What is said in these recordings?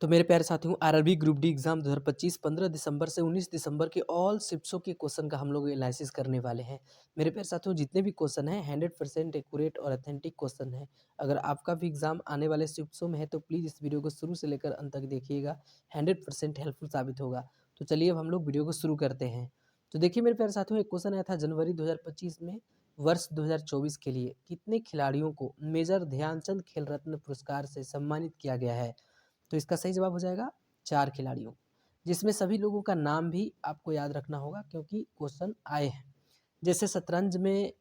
तो मेरे प्यारे साथियों, आरआरबी ग्रुप डी एग्जाम 2025 15 दिसंबर से 19 दिसंबर के ऑल शिफ्ट्सों के क्वेश्चन का हम लोग एनालिसिस करने वाले हैं। मेरे प्यारे साथियों, जितने भी क्वेश्चन हैं 100% एक्यूरेट और ऑथेंटिक क्वेश्चन हैं। अगर आपका भी एग्जाम आने वाले शिफ्ट्सों में है तो प्लीज़ इस वीडियो को शुरू से लेकर अंत तक देखिएगा, 100% हेल्पफुल साबित होगा। तो चलिए अब हम लोग वीडियो को शुरू करते हैं। तो देखिए मेरे प्यारे साथियों, एक क्वेश्चन आया था जनवरी 2025 में वर्ष 2024 के लिए कितने खिलाड़ियों को मेजर ध्यानचंद खेल रत्न पुरस्कार से सम्मानित किया गया है। तो इसका सही जवाब हो जाएगा 4 खिलाड़ियों, जिसमें सभी लोगों का नाम भी आपको याद रखना होगा क्योंकि क्वेश्चन आए हैं। जैसे शतरंज में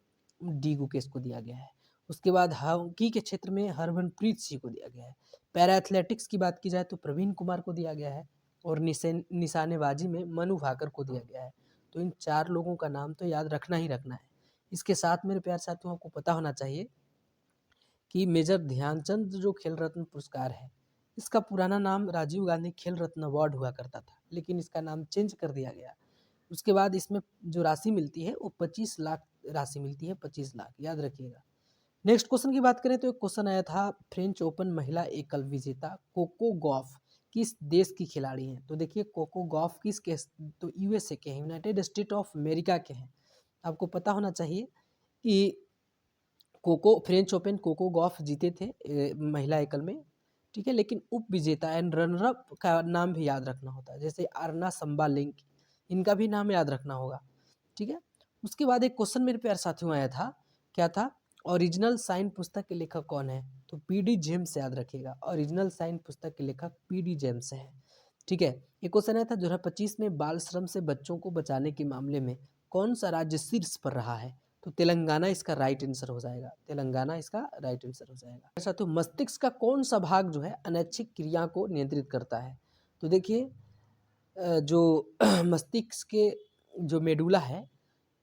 डी गुकेश को दिया गया है, उसके बाद हॉकी के क्षेत्र में हरमनप्रीत सिंह को दिया गया है, पैरा एथलेटिक्स की बात की जाए तो प्रवीण कुमार को दिया गया है और निशानेबाजी में मनु भाकर को दिया गया है। तो इन 4 लोगों का नाम तो याद रखना ही रखना है। इसके साथ मेरे प्यारे साथियों, आपको पता होना चाहिए कि मेजर ध्यानचंद जो खेल रत्न पुरस्कार है, इसका पुराना नाम राजीव गांधी खेल रत्न अवार्ड हुआ करता था, लेकिन इसका नाम चेंज कर दिया गया। उसके बाद इसमें जो राशि मिलती है वो 25 लाख राशि मिलती है, 25 लाख याद रखिएगा। नेक्स्ट क्वेश्चन की बात करें तो एक क्वेश्चन आया था, फ्रेंच ओपन महिला एकल विजेता कोको गॉफ किस देश की खिलाड़ी हैं। तो देखिए कोको गॉफ किस के, तो यूएसए के हैं, यूनाइटेड स्टेट ऑफ अमेरिका के हैं। आपको पता होना चाहिए कि फ्रेंच ओपन कोको गॉफ जीते थे महिला एकल में, ठीक है। लेकिन उप विजेता एंड रनर अप का नाम भी याद रखना होता है, जैसे अरना संबालिंक, इनका भी नाम याद रखना होगा, ठीक है। उसके बाद एक क्वेश्चन मेरे प्यारे साथियों आया था, क्या था, ओरिजिनल साइन पुस्तक के लेखक कौन है। तो पीडी जेम्स याद रखिएगा, ओरिजिनल साइन पुस्तक के लेखक पीडी जेम्स है, ठीक है। एक क्वेश्चन आया था 2025 में बाल श्रम से बच्चों को बचाने के मामले में कौन सा राज्य शीर्ष पर रहा है। तो तेलंगाना इसका राइट आंसर हो जाएगा, तेलंगाना इसका राइट आंसर हो जाएगा। ऐसा तो मस्तिष्क का कौन सा भाग जो है अनैच्छिक क्रिया को नियंत्रित करता है। तो देखिए जो मस्तिष्क के जो मेडुला है,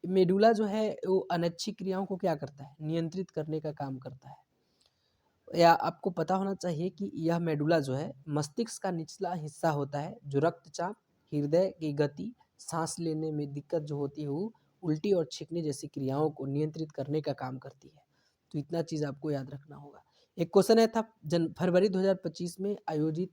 मेडुला जो है वो अनैच्छिक क्रियाओं को क्या करता है, नियंत्रित करने का काम करता है। या आपको पता होना चाहिए कि यह मेडुला जो है मस्तिष्क का निचला हिस्सा होता है, जो रक्तचाप, हृदय की गति, सांस लेने में दिक्कत जो होती है वो उल्टी और छींकने जैसी क्रियाओं को नियंत्रित करने का काम करती है। तो इतना चीज़ आपको याद रखना होगा। एक क्वेश्चन है था, फरवरी 2025 में आयोजित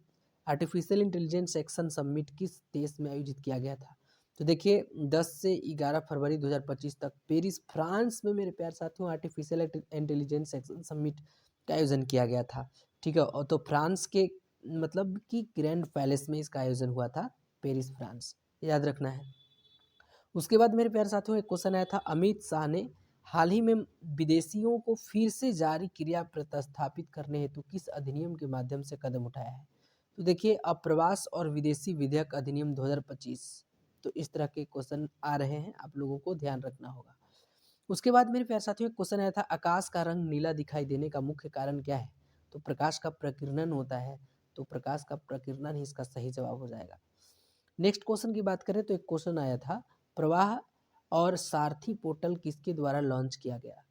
आर्टिफिशियल इंटेलिजेंस एक्शन समिट किस देश में आयोजित किया गया था। तो देखिए 10 से 11 फरवरी 2025 तक पेरिस फ्रांस में मेरे प्यार साथियों आर्टिफिशियल इंटेलिजेंस एक्शन समिट का आयोजन किया गया था, ठीक है। और तो फ्रांस के मतलब कि ग्रैंड पैलेस में इसका आयोजन हुआ था, पेरिस फ्रांस, याद रखना है। उसके बाद मेरे प्यारे साथियों एक क्वेश्चन आया था, अमित शाह ने हाल ही में विदेशियों को फिर से जारी क्रिया प्रतिस्थापित करने हेतु किस अधिनियम के माध्यम से कदम उठाया है। तो देखिए अप्रवास और विदेशी विधेयक अधिनियम 2025। तो इस तरह के क्वेश्चन आ रहे हैं, आप लोगों को ध्यान रखना होगा। उसके बाद मेरे प्यारे साथियों एक क्वेश्चन आया था, आकाश का रंग नीला दिखाई देने का मुख्य कारण क्या है। तो प्रकाश का प्रकीर्णन होता है, तो प्रकाश का प्रकीर्णन ही इसका सही जवाब हो जाएगा। नेक्स्ट क्वेश्चन की बात करें तो एक क्वेश्चन आया था, प्रवाह और सारथी पोर्टल किसके द्वारा लॉन्च किया गया।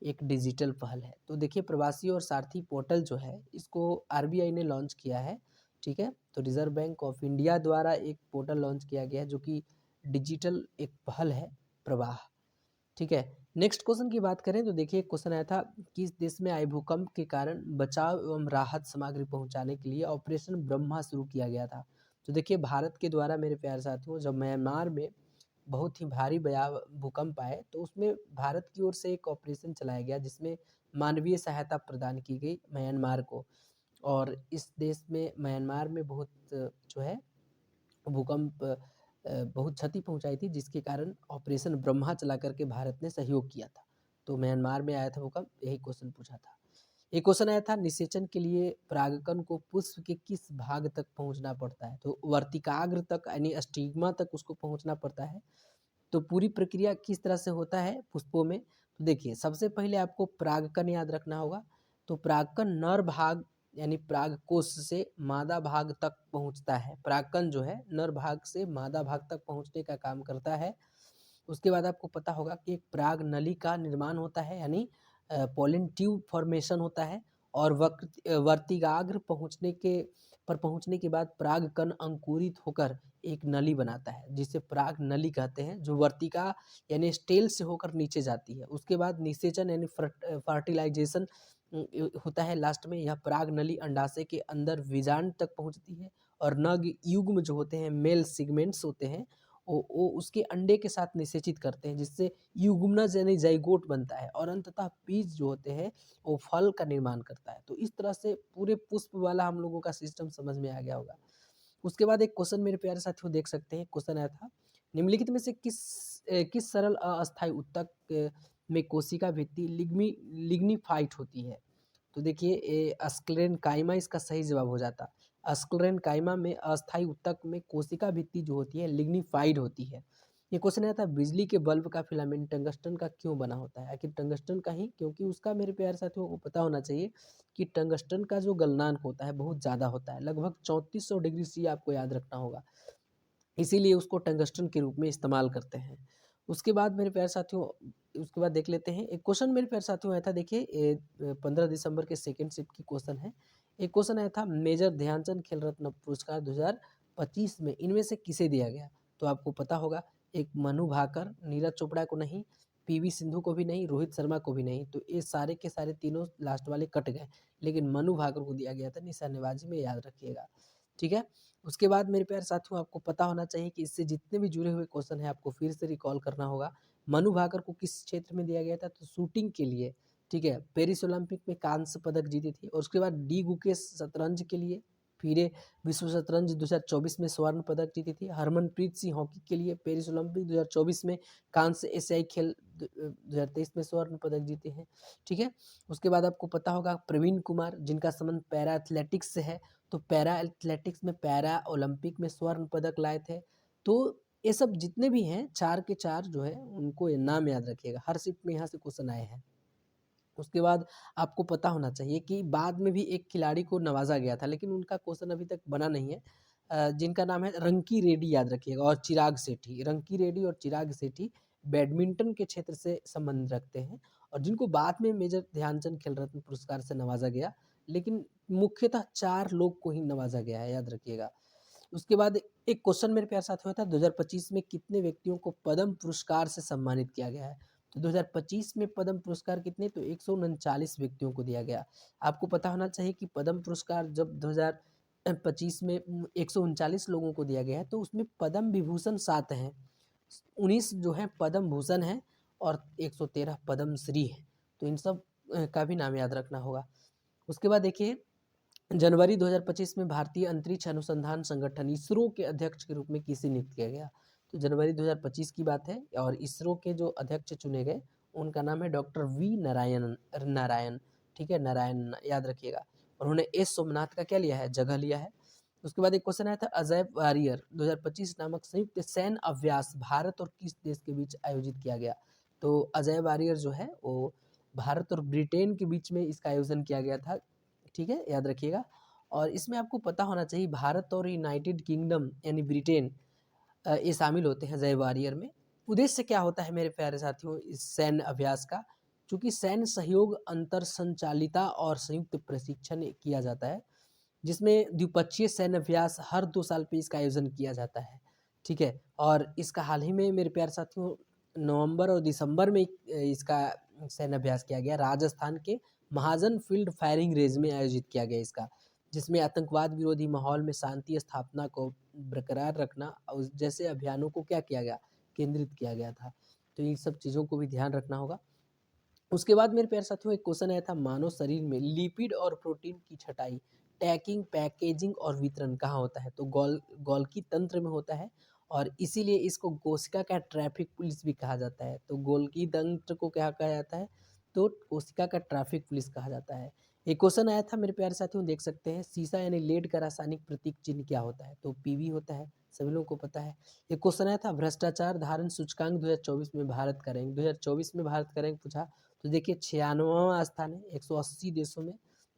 एक डिजिटल पहल है। तो देखिए प्रवासी और सारथी पोर्टल जो है इसको आरबीआई ने लॉन्च किया है, ठीक है। तो रिजर्व बैंक ऑफ इंडिया द्वारा एक पोर्टल लॉन्च किया गया है जो कि डिजिटल एक पहल है, प्रवाह, ठीक है। नेक्स्ट क्वेश्चन की बात करें तो देखिए क्वेश्चन आया था, किस देश में आए भूकंप के कारण बचाव एवं राहत सामग्री पहुंचाने के लिए ऑपरेशन ब्रह्मा शुरू किया गया था। तो देखिए भारत के द्वारा मेरे प्यारे साथियों, जब म्यांमार में बहुत ही भारी भूकंप आए तो उसमें भारत की ओर से एक ऑपरेशन चलाया गया जिसमें मानवीय सहायता प्रदान की गई म्यांमार को। और इस देश में म्यांमार में बहुत जो है भूकंप बहुत क्षति पहुंचाई थी, जिसके कारण ऑपरेशन ब्रह्मा चला करके भारत ने सहयोग किया था। तो म्यांमार में आया था भूकंप, यही क्वेश्चन पूछा था। एक क्वेश्चन आया था, निषेचन के लिए परागकण को पुष्प के किस भाग तक पहुंचना पड़ता है। तो वर्तिकाग्र तक यानी स्टिग्मा तक उसको पहुंचना पड़ता है। तो पूरी प्रक्रिया किस तरह से होता है पुष्पों में। तो देखिए सबसे पहले आपको परागकण याद रखना होगा। तो परागकण नर भाग यानी परागकोश से मादा भाग तक पहुंचता है। परागकण जो है नर भाग से मादा भाग तक पहुंचने का काम करता है। उसके बाद आपको पता होगा कि एक पराग नली का निर्माण होता है, यानी पोलन ट्यूब फॉर्मेशन होता है। और वर्तिकाग्र पहुंचने के बाद परागकण अंकुरित होकर एक नली बनाता है, जिसे पराग नली कहते हैं, जो वर्तिका यानी स्टेल से होकर नीचे जाती है। उसके बाद निषेचन यानी फर्टिलाइजेशन होता है लास्ट में, यह पराग नली अंडाशय के अंदर बीजांड तक पहुंचती है और नग युग्म जो होते हैं, मेल सेगमेंट्स होते हैं, वो उसके अंडे के साथ निषेचित करते हैं, जिससे युग्मनज यानी जाइगोट बनता है और अंततः बीज जो होते हैं वो फल का निर्माण करता है। तो इस तरह से पूरे पुष्प वाला हम लोगों का सिस्टम समझ में आ गया होगा। उसके बाद एक क्वेश्चन मेरे प्यारे साथियों देख सकते हैं, क्वेश्चन आया था, निम्नलिखित में से किस सरल अस्थायी ऊतक में कोशिका भित्ति लिग्निफाइड होती है? तो देखिए स्क्लेरेनकाइमा इसका सही जवाब हो जाता। स्क्लेरेनकाइमा में अस्थायी ऊतक में कोशिका भित्ति जो होती है लिग्निफाइड होती है। ये क्वेश्चन आया था, बिजली के बल्ब का फिलामेंट टंगस्टन का क्यों बना होता है? आखिर टंगस्टन का ही, क्योंकि उसका मेरे प्यारे साथियों को पता होना चाहिए कि टंगस्टन का जो गलनांक होता है बहुत ज़्यादा होता है, लगभग 3400 डिग्री सी आपको याद रखना होगा, इसीलिए उसको टंगस्टन के रूप में इस्तेमाल करते हैं। उसके बाद मेरे प्यारे साथियों, उसके बाद देख लेते हैं एक क्वेश्चन मेरे प्यारे साथियों आया था, देखिए 15 दिसंबर के सेकंड शिफ्ट की क्वेश्चन है। एक क्वेश्चन आया था, मेजर ध्यानचंद खेल रत्न पुरस्कार 2025 में इनमें से किसे दिया गया? तो आपको पता होगा, एक मनु भाकर, नीरज चोपड़ा को नहीं, पीवी सिंधु को भी नहीं, रोहित शर्मा को भी नहीं, तो ये सारे के सारे तीनों लास्ट वाले कट गए, लेकिन मनु भाकर को दिया गया था निशानेबाजी में, याद रखिएगा। ठीक है। उसके बाद मेरे प्यारे साथियों आपको पता होना चाहिए कि इससे जितने भी जुड़े हुए क्वेश्चन है आपको फिर से रिकॉल करना होगा। मनु भाकर को किस क्षेत्र में दिया गया था? तो शूटिंग के लिए। ठीक है, पेरिस ओलंपिक में कांस्य पदक जीती थी। और उसके बाद डी गुकेश शतरंज के लिए, फिर विश्व शतरंज 2024 में स्वर्ण पदक जीती थी। हरमनप्रीत सिंह हॉकी के लिए पेरिस ओलंपिक 2024 में कांस्य, एशियाई खेल 2023 में स्वर्ण पदक जीते हैं। ठीक है। उसके बाद आपको पता होगा प्रवीण कुमार, जिनका संबंध पैरा एथलेटिक्स से है, तो पैरा एथलेटिक्स में पैरा ओलंपिक में स्वर्ण पदक लाए थे। तो ये सब जितने भी हैं 4 के 4 जो है उनको ये नाम याद रखिएगा, हर शिफ्ट में यहाँ से क्वेश्चन आए हैं। उसके बाद आपको पता होना चाहिए कि बाद में भी एक खिलाड़ी को नवाजा गया था, लेकिन उनका क्वेश्चन अभी तक बना नहीं है, जिनका नाम है रंकी रेड्डी, याद रखिएगा, और चिराग सेठी। रंकी रेड्डी और चिराग सेठी बैडमिंटन के क्षेत्र से संबंध रखते हैं और जिनको बाद में मेजर ध्यानचंद खेल रत्न पुरस्कार से नवाजा गया, लेकिन मुख्यतः 4 लोग को ही नवाजा गया है, याद रखिएगा। उसके बाद एक क्वेश्चन मेरे प्यारे साथियों था, 2025 में कितने व्यक्तियों को पद्म पुरस्कार से सम्मानित किया गया है? तो 2025 में पद्म पुरस्कार कितने? तो 139 व्यक्तियों को दिया गया। आपको पता होना चाहिए कि पद्म पुरस्कार जब 2025 में 139 लोगों को दिया गया है, तो उसमें पद्म विभूषण 7 हैं, 19 जो है पद्म भूषण है और 113 पद्म श्री है। तो इन सब का भी नाम याद रखना होगा। उसके बाद देखिए, जनवरी 2025 में भारतीय अंतरिक्ष अनुसंधान संगठन इसरो के अध्यक्ष के रूप में किसे नियुक्त किया गया? तो जनवरी 2025 की बात है और इसरो के जो अध्यक्ष चुने गए उनका नाम है डॉक्टर वी नारायण नारायण। ठीक है, नारायण याद रखिएगा। उन्होंने एस सोमनाथ का क्या लिया है? जगह लिया है। उसके बाद एक क्वेश्चन आया था, अजय वारियर 2025 नामक संयुक्त सैन्य अभ्यास भारत और किस देश के बीच आयोजित किया गया? तो अजय वारियर जो है वो भारत और ब्रिटेन के बीच में इसका आयोजन किया गया था। ठीक है, याद रखिएगा। और इसमें आपको पता होना चाहिए भारत और यूनाइटेड किंगडम यानी ब्रिटेन ये शामिल होते हैं अजय वारियर में। उद्देश्य क्या होता है मेरे प्यारे साथियों इस सैन्य अभ्यास का? चूंकि सैन्य सहयोग, अंतर संचालिता और संयुक्त प्रशिक्षण किया जाता है, जिसमें द्विपक्षीय सैन्य अभ्यास हर 2 साल पे इसका आयोजन किया जाता है। ठीक है, और इसका हाल ही में मेरे प्यारे साथियों नवंबर और दिसंबर में इसका सैन्य अभ्यास किया गया, राजस्थान के महाजन फील्ड फायरिंग रेंज में आयोजित किया गया इसका, जिसमें आतंकवाद विरोधी माहौल में शांति स्थापना को बरकरार रखना और जैसे अभियानों को क्या किया गया? केंद्रित किया गया था। तो इन सब चीज़ों को भी ध्यान रखना होगा। उसके बाद मेरे प्यारे साथियों एक क्वेश्चन आया था, मानव शरीर में लिपिड और प्रोटीन की छटाई, टैगिंग, पैकेजिंग और वितरण कहाँ होता है? तो गोल्गी तंत्र में होता है और इसीलिए इसको कोशिका का ट्रैफिक पुलिस भी कहा जाता है। तो गोल्गी तंत्र को क्या कहा जाता है? तो कोशिका का ट्रैफिक पुलिस कहा जाता है। एक क्वेश्चन आया था मेरे प्यारे साथियों, देख सकते हैं, सीसा यानी लेड का रासायनिक प्रतीक चिन्ह क्या होता है? तो पीवी होता है, सभी लोगों को पता है। एक क्वेश्चन आया था, भ्रष्टाचार धारण सूचकांक 2024 में भारत का रैंक, 2024 में भारत का रैंक पूछा, तो देखिए 96वां स्थान है 180 देशों में।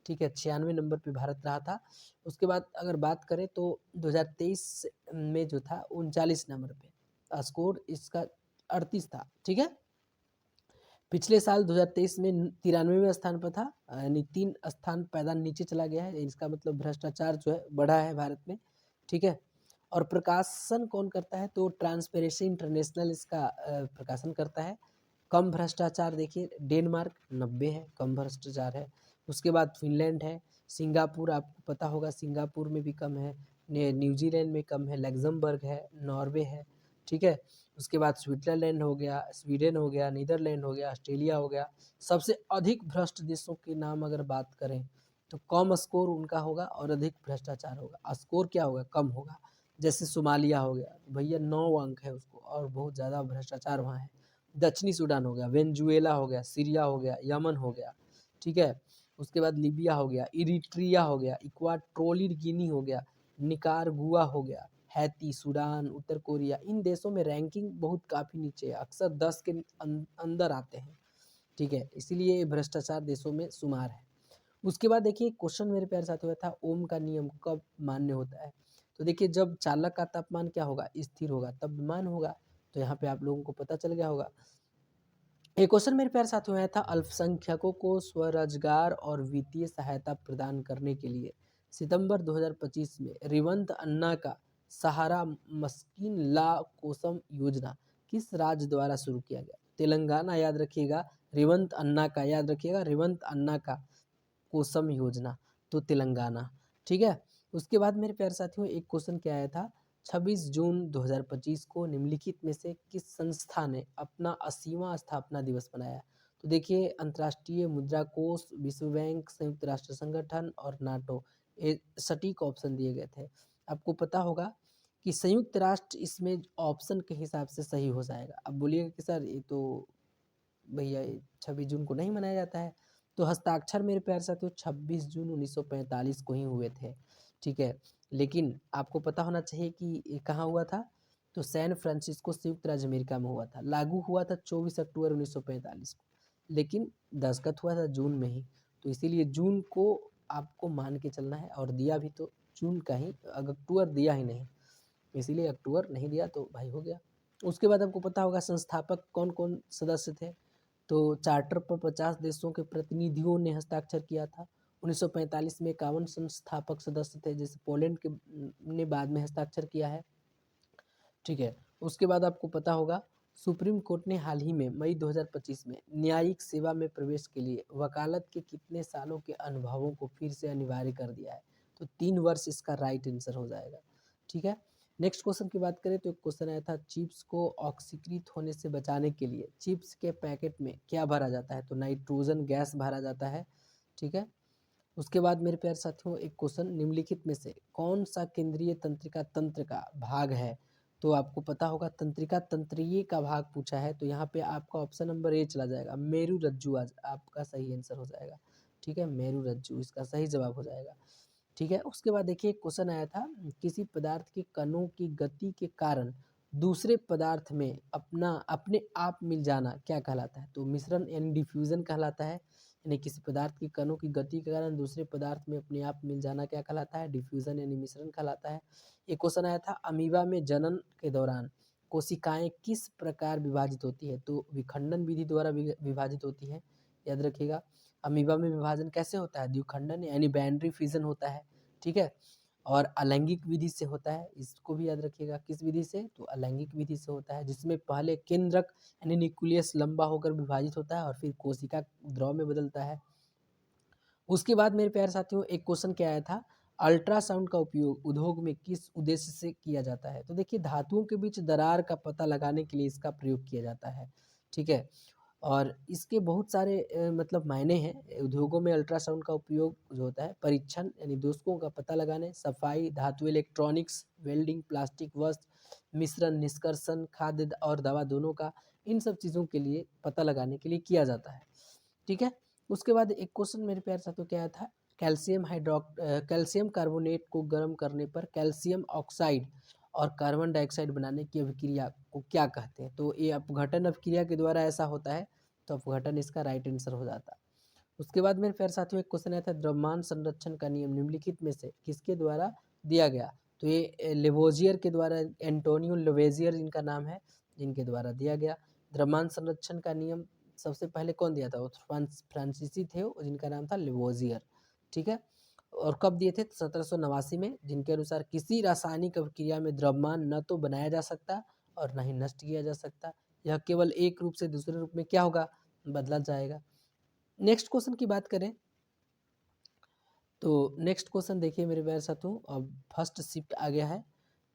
ठीक है, 96 नंबर पे भारत रहा था। उसके बाद अगर बात करें तो 2023 में जो था 39 नंबर पे स्कोर इसका 38 था। ठीक है, पिछले साल 2023 में 93वें स्थान पर था, यानी 3 स्थान पैदा नीचे चला गया है। इसका मतलब भ्रष्टाचार जो है बढ़ा है भारत में। ठीक है, और प्रकाशन कौन करता है? तो ट्रांसपेरेंसी इंटरनेशनल इसका प्रकाशन करता है। कम भ्रष्टाचार देखिए डेनमार्क 90 है, कम भ्रष्टाचार है। उसके बाद फिनलैंड है, सिंगापुर आपको पता होगा सिंगापुर में भी कम है, न्यूजीलैंड में कम है, लग्जमबर्ग है, नॉर्वे है, ठीक है। उसके बाद स्विट्जरलैंड हो गया, स्वीडन हो गया, नीदरलैंड हो गया, ऑस्ट्रेलिया हो गया। सबसे अधिक भ्रष्ट देशों के नाम अगर बात करें तो कम स्कोर उनका होगा और अधिक भ्रष्टाचार होगा। स्कोर क्या होगा? कम होगा। जैसे सोमालिया हो गया, भैया 9 अंक है उसको और बहुत ज़्यादा भ्रष्टाचार वहाँ है। दक्षिणी सूडान हो गया, वेनेजुएला हो गया, सीरिया हो गया, यमन हो गया, ठीक है। उसके बाद लीबिया हो गया, इरिट्रिया हो गया, इक्वाटोरियल गिनी हो गया, निकारागुआ हो गया, हैती, सूडान, उत्तर कोरिया। इन देशों में रैंकिंग बहुत काफ़ी नीचे है, अक्सर 10 के अंदर आते हैं, ठीक है। इसीलिए भ्रष्टाचार देशों में शुमार है। उसके बाद देखिए क्वेश्चन मेरे प्यारे साथियों था, ओम का नियम कब मान्य होता है? तो देखिए जब चालक का तापमान क्या होगा? स्थिर होगा, तब विमान होगा। तो यहाँ पे आप लोगों को पता चल गया होगा। एक क्वेश्चन मेरे प्यारे साथियों आया था, अल्पसंख्यकों को स्वरोजगार और वित्तीय सहायता प्रदान करने के लिए सितंबर 2025 में रेवंत अन्ना का सहारा मस्किन ला कोसम योजना किस राज्य द्वारा शुरू किया गया? तेलंगाना, याद रखिएगा। रेवंत अन्ना का, याद रखिएगा, रेवंत अन्ना का कोसम योजना, तो तेलंगाना, ठीक है। उसके बाद मेरे प्यारे साथियों एक क्वेश्चन क्या आया था, 26 जून 2025 को निम्नलिखित में से किस संस्था ने अपना 80वां स्थापना दिवस मनाया? तो देखिए अंतर्राष्ट्रीय मुद्रा कोष, विश्व बैंक, संयुक्त राष्ट्र संगठन और नाटो, ये सटीक ऑप्शन दिए गए थे। आपको पता होगा कि संयुक्त राष्ट्र इसमें ऑप्शन के हिसाब से सही हो जाएगा। अब बोलिएगा कि सर ये तो भैया 26 जून को नहीं मनाया जाता है। तो हस्ताक्षर मेरे प्यारे साथियों 26 जून 1945 को ही हुए थे, ठीक है। लेकिन आपको पता होना चाहिए कि ये कहाँ हुआ था? तो सैन फ्रांसिस्को, संयुक्त राज्य अमेरिका में हुआ था। लागू हुआ था 24 अक्टूबर 1945 को, लेकिन दस्तखत हुआ था जून में ही। तो इसीलिए जून को आपको मान के चलना है, और दिया भी तो जून का ही, अक्टूबर दिया ही नहीं, इसीलिए अक्टूबर नहीं दिया तो भाई हो गया। उसके बाद आपको पता होगा संस्थापक कौन कौन सदस्य थे? तो चार्टर पर 50 देशों के प्रतिनिधियों ने हस्ताक्षर किया था। 1945 में 51 संस्थापक सदस्य थे, जैसे पोलैंड के ने बाद में हस्ताक्षर किया है, ठीक है। उसके बाद आपको पता होगा सुप्रीम कोर्ट ने हाल ही में मई 2025 में न्यायिक सेवा में प्रवेश के लिए वकालत के कितने सालों के अनुभवों को फिर से अनिवार्य कर दिया है? तो 3 वर्ष इसका राइट आंसर हो जाएगा, ठीक है। नेक्स्ट क्वेश्चन की बात करें तो एक क्वेश्चन आया था, चिप्स को ऑक्सीकृत होने से बचाने के लिए चिप्स के पैकेट में क्या भरा जाता है? तो नाइट्रोजन गैस भरा जाता है, ठीक है। उसके बाद मेरे प्यारे साथियों एक क्वेश्चन, निम्नलिखित में से कौन सा केंद्रीय तंत्रिका तंत्र का भाग है? तो आपको पता होगा तंत्रिका तंत्रीय का भाग पूछा है, तो यहाँ पे आपका ऑप्शन नंबर ए चला जाएगा, मेरु रज्जु आज आपका सही आंसर हो जाएगा, ठीक है। मेरु रज्जु इसका सही जवाब हो जाएगा, ठीक है। उसके बाद देखिए क्वेश्चन आया था, किसी पदार्थ के कणों की गति के कारण दूसरे पदार्थ में अपने आप मिल जाना क्या कहलाता है? तो मिश्रण यानी डिफ्यूजन कहलाता है। यानी किसी पदार्थ की कणों की गति के कारण दूसरे पदार्थ में अपने आप मिल जाना क्या कहलाता है? डिफ्यूजन यानी मिश्रण कहलाता है। एक क्वेश्चन आया था, अमीबा में जनन के दौरान कोशिकाएं किस प्रकार विभाजित होती है? तो विखंडन विधि द्वारा विभाजित होती है, याद रखिएगा। अमीबा में विभाजन कैसे होता है? द्विखंडन यानी बाइनरी फिजन होता है, ठीक है। और अलैंगिक विधि से होता है, इसको भी याद रखिएगा। किस विधि से? तो अलैंगिक विधि से होता है, जिसमें पहले केंद्रक यानी न्यूक्लियस लंबा होकर विभाजित होता है और फिर कोशिका द्रव में बदलता है। उसके बाद मेरे प्यारे साथियों एक क्वेश्चन क्या आया था, अल्ट्रासाउंड का उपयोग उद्योग में किस उद्देश्य से किया जाता है? तो देखिए धातुओं के बीच दरार का पता लगाने के लिए इसका प्रयोग किया जाता है, ठीक है। और इसके बहुत सारे मतलब मायने हैं। उद्योगों में अल्ट्रासाउंड का उपयोग जो होता है परीक्षण यानी दोषों का पता लगाने, सफाई, धातु इलेक्ट्रॉनिक्स, वेल्डिंग, प्लास्टिक वस्त्र, मिश्रण, निष्कर्षण, खाद्य और दवा दोनों का, इन सब चीज़ों के लिए पता लगाने के लिए किया जाता है, ठीक है। उसके बाद एक क्वेश्चन मेरे प्यारे साथियों क्या आया था, कैल्शियम कार्बोनेट को गर्म करने पर कैल्शियम ऑक्साइड और कार्बन डाइऑक्साइड बनाने की अभिक्रिया को क्या कहते हैं? तो ये अपघटन अभिक्रिया के द्वारा ऐसा होता है, तो अपघटन इसका राइट आंसर हो जाता। उसके बाद मेरे प्यारे साथियों एक क्वेश्चन आया था, द्रव्यमान संरक्षण का नियम निम्नलिखित में से किसके द्वारा दिया गया? तो ये लेवोजियर के द्वारा, एंटोनियो लेवेजियर इनका नाम है, जिनके द्वारा दिया गया। द्रव्यमान संरक्षण का नियम सबसे पहले कौन दिया था? वो फ्रांसीसी थे जिनका नाम था लेवोजियर, ठीक है। और कब दिए थे? 1789 में, जिनके अनुसार किसी रासायनिक अभिक्रिया में द्रव्यमान न तो बनाया जा सकता और न ही नष्ट किया जा सकता, यह केवल एक रूप से दूसरे रूप में क्या होगा? बदला जाएगा। नेक्स्ट क्वेश्चन की बात करें तो नेक्स्ट क्वेश्चन देखिए मेरे प्यारे साथियों, अब फर्स्ट शिफ्ट आ गया है,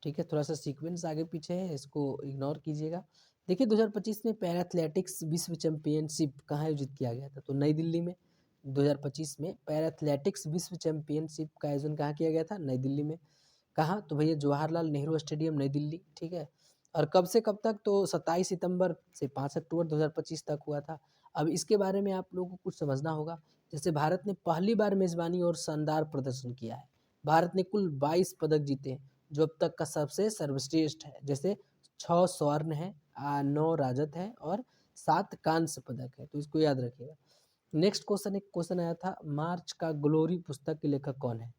ठीक है, थोड़ा सा सीक्वेंस आगे पीछे है, इसको इग्नोर कीजिएगा। देखिए 2025 में पैरा एथलेटिक्स विश्व चैंपियनशिप कहाँ आयोजित किया गया था? तो नई दिल्ली में। 2025 में पैरा एथलेटिक्स विश्व चैंपियनशिप का आयोजन कहाँ किया गया था? नई दिल्ली में। कहाँ? तो भैया जवाहरलाल नेहरू स्टेडियम नई दिल्ली, ठीक है। और कब से कब तक? तो 27 सितंबर से 5 अक्टूबर 2025 तक हुआ था। अब इसके बारे में आप लोगों को कुछ समझना होगा। जैसे भारत ने पहली बार मेज़बानी और शानदार प्रदर्शन किया है। भारत ने कुल 22 पदक जीते हैं, जो अब तक का सबसे सर्वश्रेष्ठ है। जैसे 6 स्वर्ण है, 9 रजत है और 7 कांस्य पदक है, तो इसको याद रखिएगा। नेक्स्ट क्वेश्चन, एक क्वेश्चन आया था, मार्च का ग्लोरी पुस्तक के लेखक कौन है?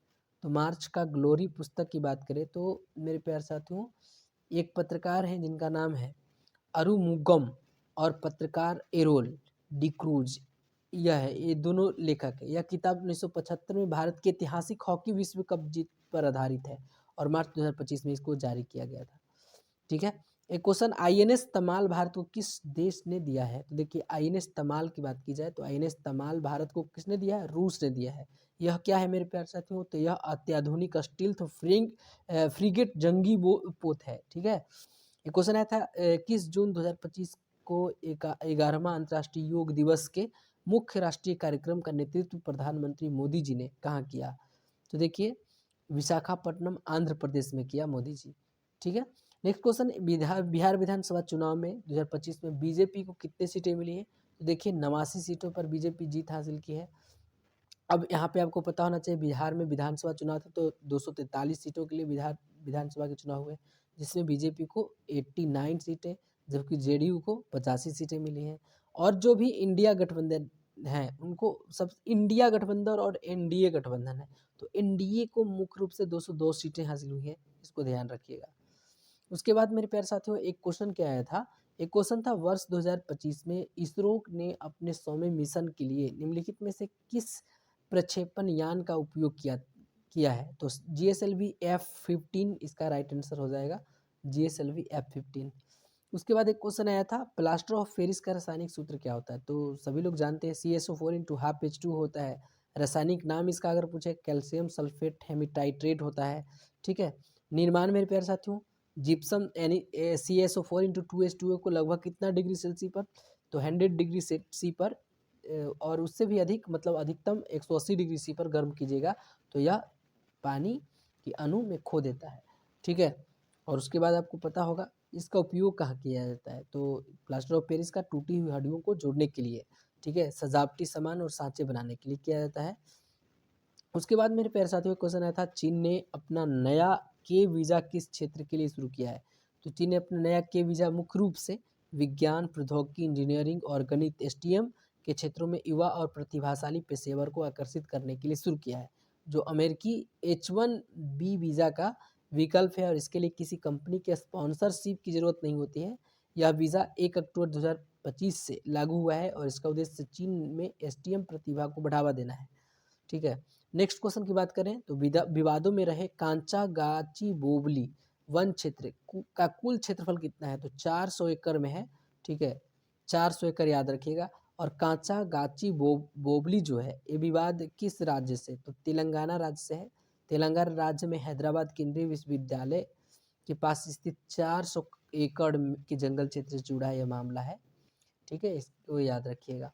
तो मार्च का ग्लोरी पुस्तक की बात करें तो मेरे प्यारे साथियों, एक पत्रकार हैं जिनका नाम है अरुमुगम, और पत्रकार एरोल डिक्रूज, यह है, ये दोनों लेखक है। यह किताब 1975 में भारत के ऐतिहासिक हॉकी विश्व कप जीत पर आधारित है और मार्च 2025 में इसको जारी किया गया था, ठीक है। एक क्वेश्चन, आईएनएस तमाल भारत को किस देश ने दिया है? तो देखिए आईएनएस तमाल की बात की जाए तो आईएनएस तमाल भारत को किसने दिया है? रूस ने दिया है। यह क्या है मेरे प्यारे साथियों? तो यह अत्याधुनिक स्टील्थ फ्रिगेट जंगी पोत है, ठीक है। एक क्वेश्चन आया था, 21 जून 2025 को 11वां अंतर्राष्ट्रीय योग दिवस के मुख्य राष्ट्रीय कार्यक्रम का नेतृत्व प्रधानमंत्री मोदी जी ने कहाँ किया? तो देखिए विशाखापट्टनम आंध्र प्रदेश में किया मोदी जी, ठीक है। नेक्स्ट क्वेश्चन, बिहार विधानसभा चुनाव में 2025 में बीजेपी को कितने सीटें मिली है? तो देखिए 89 सीटों पर बीजेपी जीत हासिल की है। अब यहाँ पे आपको पता होना चाहिए, बिहार में विधानसभा चुनाव था तो 243 सीटों के लिए विधानसभा के चुनाव हुए, जिसमें बीजेपी को 89 सीटें, जबकि जेडीयू को 85 सीटें मिली हैं। और जो भी इंडिया गठबंधन है उनको सब, इंडिया गठबंधन और एनडीए गठबंधन है, तो एनडीए को मुख्य रूप से 202 सीटें हासिल हुई हैं, इसको ध्यान रखिएगा। उसके बाद मेरे प्यारे साथियों, एक क्वेश्चन क्या आया था? एक क्वेश्चन था, वर्ष 2025 में इसरो ने अपने 100वें मिशन के लिए निम्नलिखित में से किस प्रक्षेपण यान का उपयोग किया है? तो GSLV F-15 इसका राइट आंसर हो जाएगा, GSLV F-15। उसके बाद एक क्वेश्चन आया था, प्लास्टर ऑफ पेरिस का रासायनिक सूत्र क्या होता है? तो सभी लोग जानते हैं CSO4 इंटू हाफ H2 होता है। रासायनिक नाम इसका अगर पूछे, कैल्शियम सल्फेट हेमिटाइट्रेट होता है, ठीक है। निर्माण मेरे प्यारे साथियों, जिप्सम यानी CSO4 इंटू 2H2O को लगभग कितना डिग्री सेल्सियस पर? तो 100 डिग्री सी पर, और उससे भी अधिक, मतलब अधिकतम 180 डिग्री सी पर गर्म कीजिएगा तो यह पानी की अणु में खो देता है, ठीक है। और उसके बाद आपको पता होगा इसका उपयोग कहाँ किया जाता है? तो प्लास्टर ऑफ पेरिस का टूटी हुई हड्डियों को जोड़ने के लिए, ठीक है, सजावटी सामान और सांचे बनाने के लिए किया जाता है। उसके बाद मेरे प्यारे साथियों क्वेश्चन आया था, चीन ने अपना नया के वीज़ा किस क्षेत्र के लिए शुरू किया है? तो चीन ने अपना नया के वीज़ा मुख्य रूप से विज्ञान, प्रौद्योगिकी, इंजीनियरिंग और गणित STEM के क्षेत्रों में युवा और प्रतिभाशाली पेशेवर को आकर्षित करने के लिए शुरू किया है, जो अमेरिकी H1B वीज़ा का विकल्प है और इसके लिए किसी कंपनी के स्पॉन्सरशिप की ज़रूरत नहीं होती है। यह वीज़ा 1 अक्टूबर 2025 से लागू हुआ है और इसका उद्देश्य चीन में STEM प्रतिभा को बढ़ावा देना है, ठीक है। नेक्स्ट क्वेश्चन की बात करें तो विवादों में रहे कांचागाची बोबली वन क्षेत्र का कुल क्षेत्रफल कितना है? तो 400 एकड़ में है, ठीक है, 400 एकड़ याद रखिएगा। और कांचागाची बोबली जो है, ये विवाद किस राज्य से? तो तेलंगाना राज्य से है। तेलंगाना राज्य में हैदराबाद केंद्रीय विश्वविद्यालय के पास स्थित 400 एकड़ के जंगल क्षेत्र से जुड़ा यह मामला है, ठीक है, इसको याद रखिएगा।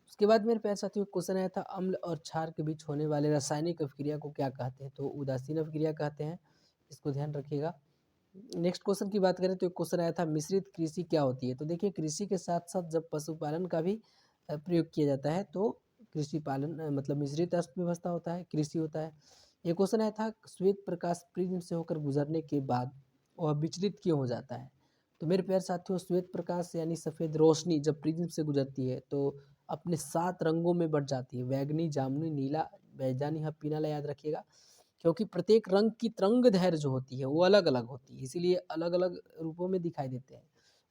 उसके बाद मेरे प्यारे साथियों क्वेश्चन आया था, अम्ल और क्षार के बीच होने वाले रासायनिक अभिक्रिया को क्या कहते हैं? तो उदासीन अभिक्रिया कहते हैं, इसको ध्यान रखिएगा। नेक्स्ट क्वेश्चन की बात करें तो एक क्वेश्चन आया था, मिश्रित कृषि क्या होती है? तो देखिए कृषि के साथ साथ जब पशुपालन का भी प्रयोग किया जाता है तो कृषि पालन मतलब मिश्रित अर्थव्यवस्था होता है, कृषि होता है। एक क्वेश्चन आया था, श्वेत प्रकाश प्रिज्म से होकर गुजरने के बाद वह विचलित क्यों हो जाता है? तो मेरे प्यारे साथियों, श्वेत प्रकाश यानी सफ़ेद रोशनी जब प्रिज्म से गुजरती है तो अपने 7 रंगों में बँट जाती है, बैंगनी, जामुनी, नीला, बैजानी, हाँ पीला याद रखिएगा, क्योंकि प्रत्येक रंग की तरंग दैर्घ्य जो होती है वो अलग अलग होती है, इसीलिए अलग अलग रूपों में दिखाई देते हैं।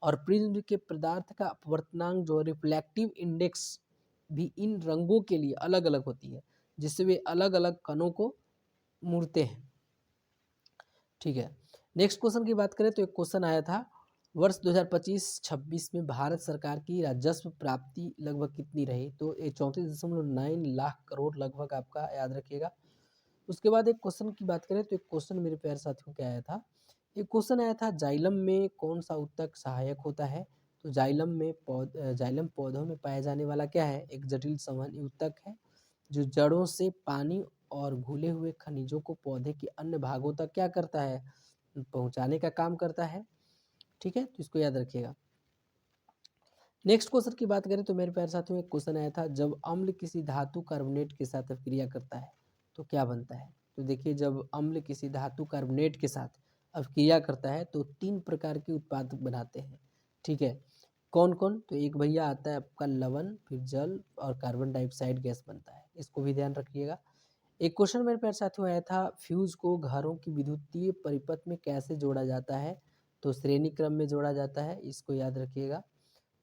और प्रिज्म के पदार्थ का अपवर्तनांक जो रिफ्लेक्टिव इंडेक्स भी इन रंगों के लिए अलग अलग होती है, जिससे वे अलग अलग कणों को मुड़ते हैं, ठीक है। नेक्स्ट क्वेश्चन की बात करें तो एक क्वेश्चन आया था, वर्ष 2025-26 में भारत सरकार की राजस्व प्राप्ति लगभग कितनी रही? तो ये 34.9 लाख करोड़ लगभग आपका याद रखिएगा। उसके बाद एक क्वेश्चन की बात करें तो एक क्वेश्चन मेरे प्यारे साथियों क्या आया था, एक क्वेश्चन आया था जाइलम में कौन सा ऊतक सहायक होता है। तो जाइलम पौधों में पाया जाने वाला क्या है, एक जटिल संवहनी ऊतक है जो जड़ों से पानी और घुले हुए खनिजों को पौधे के अन्य भागों तक क्या करता है, पहुंचाने का काम करता है। ठीक है, तो इसको याद रखिएगा। नेक्स्ट क्वेश्चन की बात करें तो मेरे प्यारे साथियों एक क्वेश्चन आया था, जब अम्ल किसी धातु कार्बोनेट के साथ अभिक्रिया करता है तो क्या बनता है। तो देखिए, जब अम्ल किसी धातु कार्बोनेट के साथ अभिक्रिया करता है तो 3 प्रकार के उत्पाद बनाते हैं। ठीक है, कौन कौन, तो एक भैया आता है आपका लवण, फिर जल और कार्बन डाइऑक्साइड गैस बनता है, इसको भी ध्यान रखिएगा। एक क्वेश्चन मेरे प्यारे साथियों आया था, फ्यूज को घरों की विद्युतीय परिपथ में कैसे जोड़ा जाता है। तो श्रेणी क्रम में जोड़ा जाता है, इसको याद रखिएगा।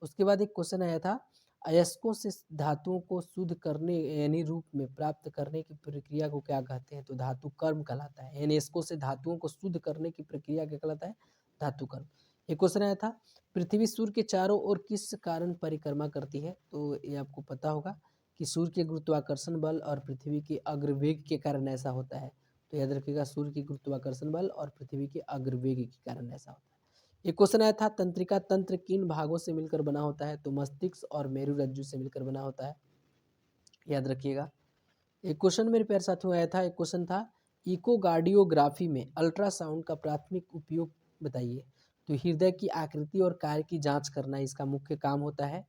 उसके बाद एक क्वेश्चन आया था, अयस्कों से धातुओं को शुद्ध करने यानी रूप में प्राप्त करने की प्रक्रिया को क्या कहते हैं। तो धातु कर्म कहलाता है, यानी अयस्कों से धातुओं को शुद्ध करने की प्रक्रिया क्या कहलाता है, धातु कर्म। एक क्वेश्चन आया था, पृथ्वी सूर्य के चारों ओर किस कारण परिक्रमा करती है। तो ये आपको पता होगा कि सूर्य के गुरुत्वाकर्षण बल और पृथ्वी के अग्रवेग के कारण ऐसा होता है। तो याद रखिएगा, सूर्य के गुरुत्वाकर्षण बल और पृथ्वी के अग्रवेग के कारण ऐसा होता है। एक क्वेश्चन आया था, तंत्रिका तंत्र किन भागों से मिलकर बना होता है। तो मस्तिष्क और मेरुरज्जु से मिलकर बना होता है, याद रखिएगा। एक क्वेश्चन मेरे प्यारे साथियों आया था, एक क्वेश्चन था, इकोगार्डियोग्राफी में अल्ट्रासाउंड का प्राथमिक उपयोग बताइए। तो हृदय की आकृति और कार्य की जांच करना इसका मुख्य काम होता है।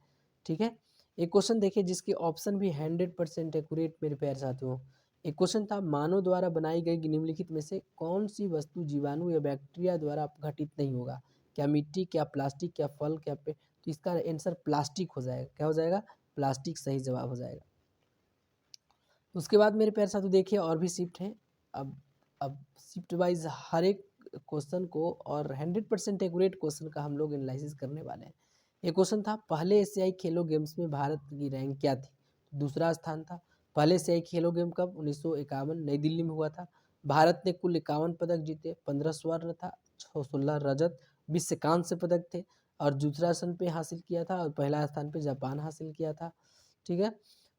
ठीक है, एक क्वेश्चन देखिए जिसके ऑप्शन भी 100% एक्यूरेट मेरे प्यारे साथियों। एक क्वेश्चन था, मानव द्वारा बनाई गई निम्नलिखित में से कौन सी वस्तु जीवाणु या बैक्टीरिया द्वारा घटित नहीं होगा। क्या मिट्टी, क्या प्लास्टिक, क्या फल, क्या पे। तो इसका आंसर प्लास्टिक हो जाएगा। क्या हो जाएगा, प्लास्टिक सही जवाब हो जाएगा। उसके बाद मेरे प्यारे साथियों देखिए और भी शिफ्ट हैं। अब शिफ्ट वाइज हर एक क्वेश्चन को और 100% एक्यूरेट क्वेश्चन का हम लोग एनालिसिस करने वाले हैं। एक क्वेश्चन था, पहले एशियाई खेलो गेम्स में भारत की रैंक क्या थी। दूसरा स्थान था। पहले एशियाई खेलो गेम कब, 1951 नई दिल्ली में हुआ था। भारत ने कुल 51 पदक जीते, 15 स्वर्ण था, 16 रजत, 20 से कांस्य पदक थे और दूसरा स्थान पे हासिल किया था और पहला स्थान पे जापान हासिल किया था। ठीक है,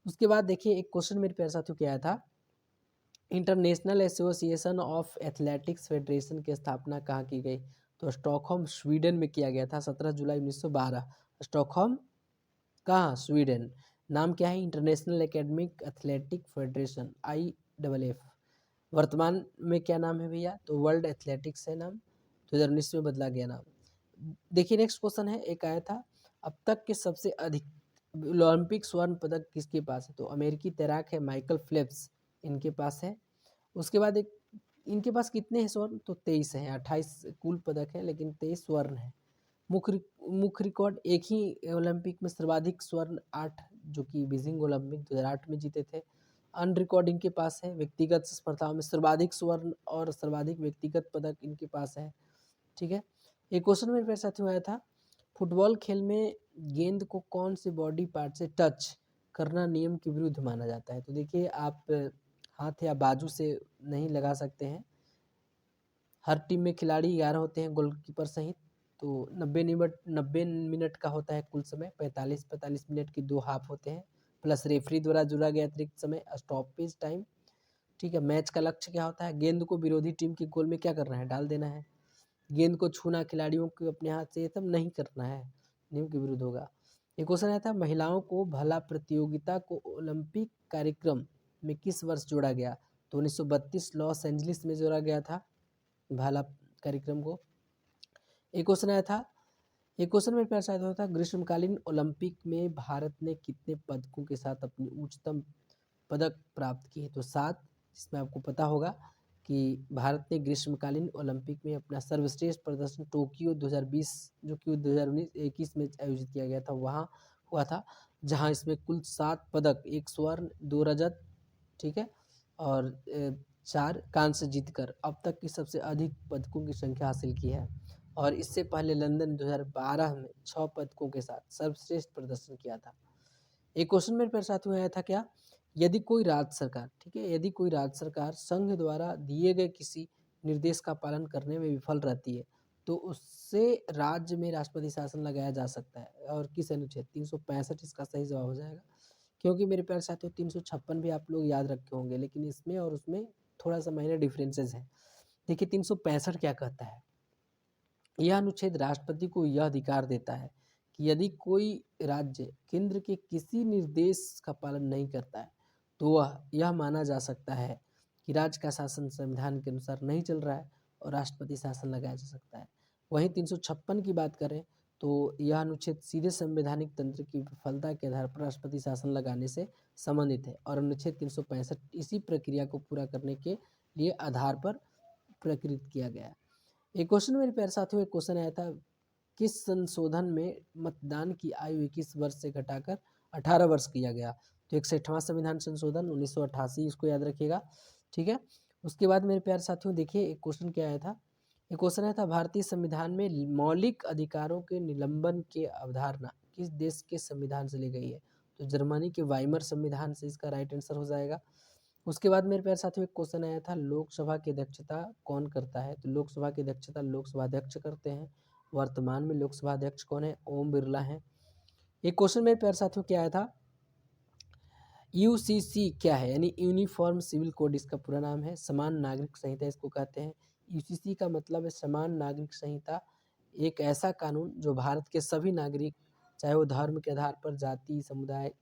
उसके बाद देखिए एक क्वेश्चन मेरे प्यारे साथियों क्या आया था, international association of athletics federation की स्थापना कहाँ की गई। तो स्टॉकहोम स्वीडन में किया गया था 17 जुलाई 1912। स्टॉकहोम कहाँ, स्वीडन। नाम क्या है, international academic athletic federation, IAAF। वर्तमान में क्या नाम है भैया, तो वर्ल्ड एथलेटिक्स है नाम, 2019 में बदला गया नाम। देखिए नेक्स्ट क्वेश्चन है, एक आया था, अब तक के सबसे अधिक ओलंपिक स्वर्ण पदक किसके पास है। तो अमेरिकी तैराक है माइकल फेल्प्स, इनके पास है। उसके बाद एक, इनके पास कितने हैं स्वर्ण, तो 23 हैं, 28 कुल पदक है लेकिन 23 स्वर्ण है। मुख्य रिकॉर्ड एक ही ओलंपिक में सर्वाधिक स्वर्ण 8, जो कि बीजिंग ओलंपिक 2008 में जीते थे। अन रिकॉर्ड इनके पास है, व्यक्तिगत स्पर्धाओं में सर्वाधिक स्वर्ण और सर्वाधिक व्यक्तिगत पदक इनके पास है। ठीक है, एक क्वेश्चन मेरे पास साथियों आया था, फुटबॉल खेल में गेंद को कौन से बॉडी पार्ट से टच करना नियम के विरुद्ध माना जाता है। तो देखिए, आप हाथ या बाजू से नहीं लगा सकते हैं। हर टीम में खिलाड़ी 11 होते हैं गोलकीपर सहित। तो 90 मिनट का होता है कुल समय, 45 मिनट की 2 हाफ होते हैं, प्लस रेफरी द्वारा जुड़ा गया अतिरिक्त समय, स्टॉपेज टाइम। ठीक है, मैच का लक्ष्य क्या होता है, गेंद को विरोधी टीम के गोल में क्या करना है, डाल देना है। गेंद को छूना खिलाड़ियों को अपने हाथ से ये सब नहीं करना है, नियम के विरुद्ध होगा। एक क्वेश्चन आया था, महिलाओं को भला प्रतियोगिता को ओलंपिक कार्यक्रम में किस वर्ष जोड़ा गया। तो 1932 लॉस एंजलिस में जोड़ा गया था भाला कार्यक्रम को। एक क्वेश्चन आया था, एक क्वेश्चन मेरे पास आया था, ग्रीष्मकालीन ओलंपिक में भारत ने कितने पदकों के साथ अपनी उच्चतम पदक प्राप्त किए। तो 7, जिसमें आपको पता होगा कि भारत ने ग्रीष्मकालीन ओलंपिक में अपना सर्वश्रेष्ठ प्रदर्शन टोक्यो 2020, जो कि 2019-21 में आयोजित किया गया था, वहाँ हुआ था, जहाँ इसमें कुल 7 पदक, 1 स्वर्ण, 2 रजत, ठीक है, और 4 कांस्य जीतकर अब तक की सबसे अधिक पदकों की संख्या हासिल की है। और इससे पहले लंदन 2012 में 6 पदकों के साथ सर्वश्रेष्ठ प्रदर्शन किया था। एक क्वेश्चन मेरे पास साथियों आया था, क्या, यदि कोई राज्य सरकार, ठीक है, यदि कोई राज्य सरकार संघ द्वारा दिए गए किसी निर्देश का पालन करने में विफल रहती है तो उससे राज्य में राष्ट्रपति शासन लगाया जा सकता है। और किस अनुच्छेद, 365 इसका सही जवाब हो जाएगा। क्योंकि मेरे प्यारे साथियों 356 भी आप लोग याद रखे होंगे, लेकिन इसमें और उसमें थोड़ा सा माइनर डिफरेंसेस हैं। देखिए 365 क्या कहता है, यह अनुच्छेद राष्ट्रपति को यह अधिकार देता है कि यदि कोई राज्य केंद्र के किसी निर्देश का पालन नहीं करता है तो वह यह माना जा सकता है कि राज्य का शासन संविधान के अनुसार नहीं चल रहा है और राष्ट्रपति शासन लगाया जा सकता है। वहीं 356 की बात करें तो यह अनुच्छेद सीधे संवैधानिक तंत्र की विफलता के आधार पर राष्ट्रपति शासन लगाने से संबंधित है और अनुच्छेद 365 इसी प्रक्रिया को पूरा करने के लिए आधार पर प्रकृत किया गया है। एक क्वेश्चन मेरे प्यारे साथियों, एक क्वेश्चन आया था, किस संशोधन में मतदान की आयु 21 वर्ष से घटाकर 18 वर्ष किया गया? तो 61वां संविधान संशोधन 1988, इसको याद रखिएगा। ठीक है, उसके बाद मेरे प्यारे साथियों देखिए एक क्वेश्चन क्या आया था, एक क्वेश्चन आया था, भारतीय संविधान में मौलिक अधिकारों के निलंबन की अवधारणा किस देश के संविधान से ली गई है? तो जर्मनी के वाइमर संविधान से इसका राइट आंसर हो जाएगा। उसके बाद मेरे प्यारे साथियों एक क्वेश्चन आया था, लोकसभा की अध्यक्षता कौन करता है? तो लोकसभा की अध्यक्षता लोकसभा अध्यक्ष करते हैं। वर्तमान में लोकसभा अध्यक्ष कौन है? ओम बिरला हैं। एक क्वेश्चन मेरे प्यारे साथियों क्या आया था, यूसीसी क्या है? यानी यूनिफॉर्म सिविल कोड इसका पूरा नाम है। समान नागरिक संहिता इसको कहते हैं। यूसीसी का मतलब है समान नागरिक संहिता, एक ऐसा कानून जो भारत के सभी नागरिक, चाहे वो धर्म के आधार पर, जाति, समुदाय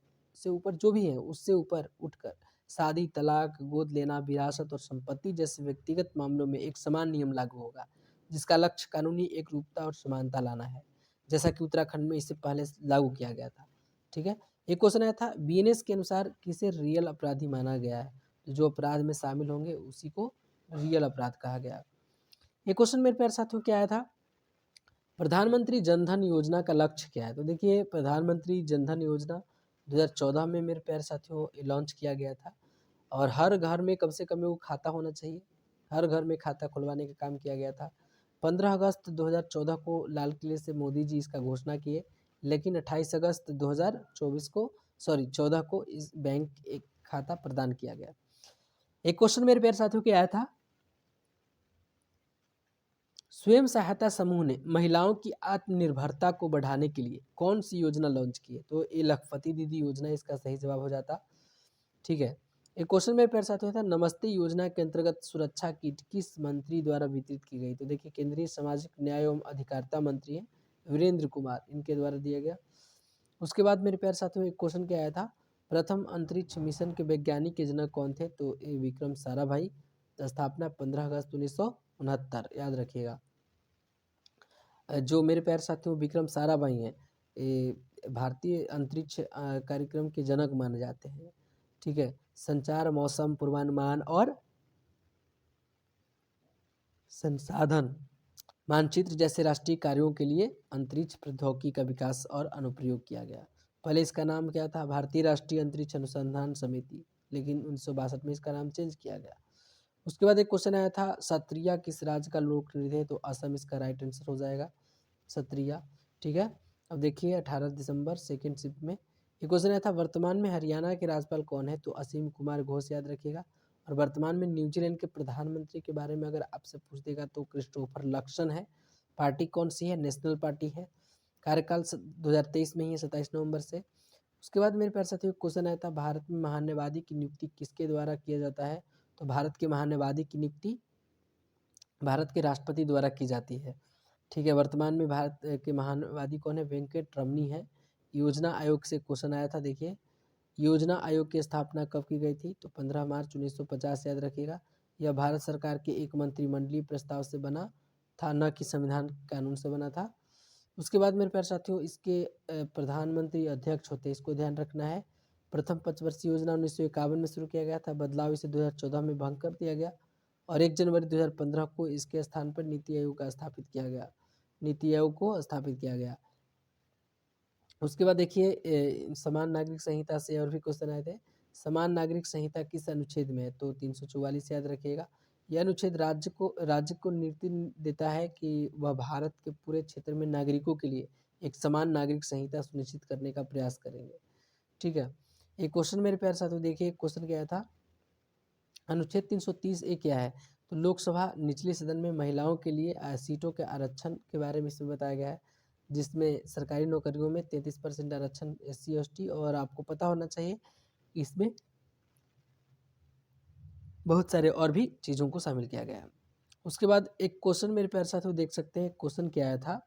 से ऊपर जो भी है उससे ऊपर उठकर शादी, तलाक, गोद लेना, विरासत और संपत्ति जैसे व्यक्तिगत मामलों में एक समान नियम लागू होगा, जिसका लक्ष्य कानूनी एकरूपता और समानता लाना है, जैसा कि उत्तराखंड में इससे पहले लागू किया गया था। ठीक है, एक क्वेश्चन आया था, बीएनएस के अनुसार किसे रियल अपराधी माना गया है? तो जो अपराध में शामिल होंगे उसी को रियल अपराध कहा गया। ये क्वेश्चन मेरे प्यारे साथियों क्या आया था, प्रधानमंत्री जनधन योजना का लक्ष्य क्या है? तो देखिए प्रधानमंत्री जनधन योजना 2014 में मेरे प्यारे साथियों लॉन्च किया गया था और हर घर में कम से कम वो खाता होना चाहिए, हर घर में खाता खुलवाने का काम किया गया था। 15 अगस्त 2014 को लाल किले से मोदी जी इसका घोषणा किए, लेकिन 28 अगस्त 2024 को 14 को इस बैंक एक खाता प्रदान किया गया। एक क्वेश्चन मेरे प्यारे साथियों क्या आया था, स्वयं सहायता समूह ने महिलाओं की आत्मनिर्भरता को बढ़ाने के लिए कौन सी योजना लॉन्च की है? तो ये लखपति दीदी योजना इसका सही जवाब हो जाता। ठीक है, एक क्वेश्चन मेरे प्यारे साथियों था, नमस्ते योजना के अंतर्गत सुरक्षा किट किस मंत्री द्वारा वितरित की गई? तो देखिए केंद्रीय सामाजिक न्याय एवं अधिकारिता मंत्री हैं वीरेंद्र कुमार, इनके द्वारा दिया गया। उसके बाद मेरे प्यारे साथियों एक क्वेश्चन क्या आया था, प्रथम अंतरिक्ष मिशन के वैज्ञानिक के जनक कौन थे? तो ये विक्रम साराभाई, स्थापना 15 अगस्त 1969, याद रखिएगा। जो मेरे प्यारे साथियों विक्रम साराभाई हैं, ये भारतीय अंतरिक्ष कार्यक्रम के जनक माने जाते हैं। ठीक है, संचार, मौसम पूर्वानुमान और संसाधन मानचित्र जैसे राष्ट्रीय कार्यों के लिए अंतरिक्ष प्रौद्योगिकी का विकास और अनुप्रयोग किया गया। पहले इसका नाम क्या था? भारतीय राष्ट्रीय अंतरिक्ष अनुसंधान समिति, लेकिन 1962 में इसका नाम चेंज किया गया। उसके बाद एक क्वेश्चन आया था, सत्रिया किस राज्य का लोक नृत्य है? तो असम इसका राइट आंसर हो जाएगा, सत्रिया। ठीक है, अब देखिए 18 दिसंबर सेकेंड शिफ्ट में एक क्वेश्चन आया था, वर्तमान में हरियाणा के राज्यपाल कौन है? तो असीम कुमार घोष, याद रखिएगा। और वर्तमान में न्यूजीलैंड के प्रधानमंत्री के बारे में अगर आपसे पूछ देगा तो क्रिस्टोफर लक्सन है। पार्टी कौन सी है? नेशनल पार्टी है। कार्यकाल 2023 में ही है, 27 नवंबर से। उसके बाद मेरे प्यारे साथियों क्वेश्चन आया था, भारत में महान्यवादी की नियुक्ति किसके द्वारा किया जाता है? तो भारत के महान्यवादी की नियुक्ति भारत के राष्ट्रपति द्वारा की जाती है। ठीक है, वर्तमान में भारत के महानवादी कौन है? वेंकट रमनी है। योजना आयोग से क्वेश्चन आया था, देखिए योजना आयोग की स्थापना कब की गई थी? तो 15 मार्च 1950, याद रखिएगा। यह भारत सरकार के एक मंत्रिमंडलीय प्रस्ताव से बना था, न कि संविधान कानून से बना था। उसके बाद मेरे प्यारे साथियों इसके प्रधानमंत्री अध्यक्ष होते हैं, इसको ध्यान रखना है। प्रथम पंचवर्षीय योजना 1951 में शुरू किया गया था, बदलाव इसे 2014 में भंग कर दिया गया और 1 जनवरी 2015 को इसके स्थान पर नीति आयोग का स्थापित किया गया, नीति आयोग को स्थापित किया गया। उसके बाद देखिए समान नागरिक संहिता से और भी क्वेश्चन आए थे, समान नागरिक संहिता किस अनुच्छेद में है? तो 344, याद रखिएगा। यह अनुच्छेद राज्य को निर्देश देता है कि वह भारत के पूरे क्षेत्र में नागरिकों के लिए एक समान नागरिक संहिता सुनिश्चित करने का प्रयास करेंगे। ठीक है, एक क्वेश्चन मेरे प्यारे साथियों देखिए क्वेश्चन क्या था, अनुच्छेद 330 ए क्या है? तो लोकसभा निचले सदन में महिलाओं के लिए सीटों के आरक्षण के बारे में इसमें बताया गया है, जिसमें सरकारी नौकरियों में 33% आरक्षण SC ST, और आपको पता होना चाहिए इसमें बहुत सारे और भी चीज़ों को शामिल किया गया है। उसके बाद एक क्वेश्चन मेरे प्यारे साथियों देख सकते हैं, क्वेश्चन क्या आया था।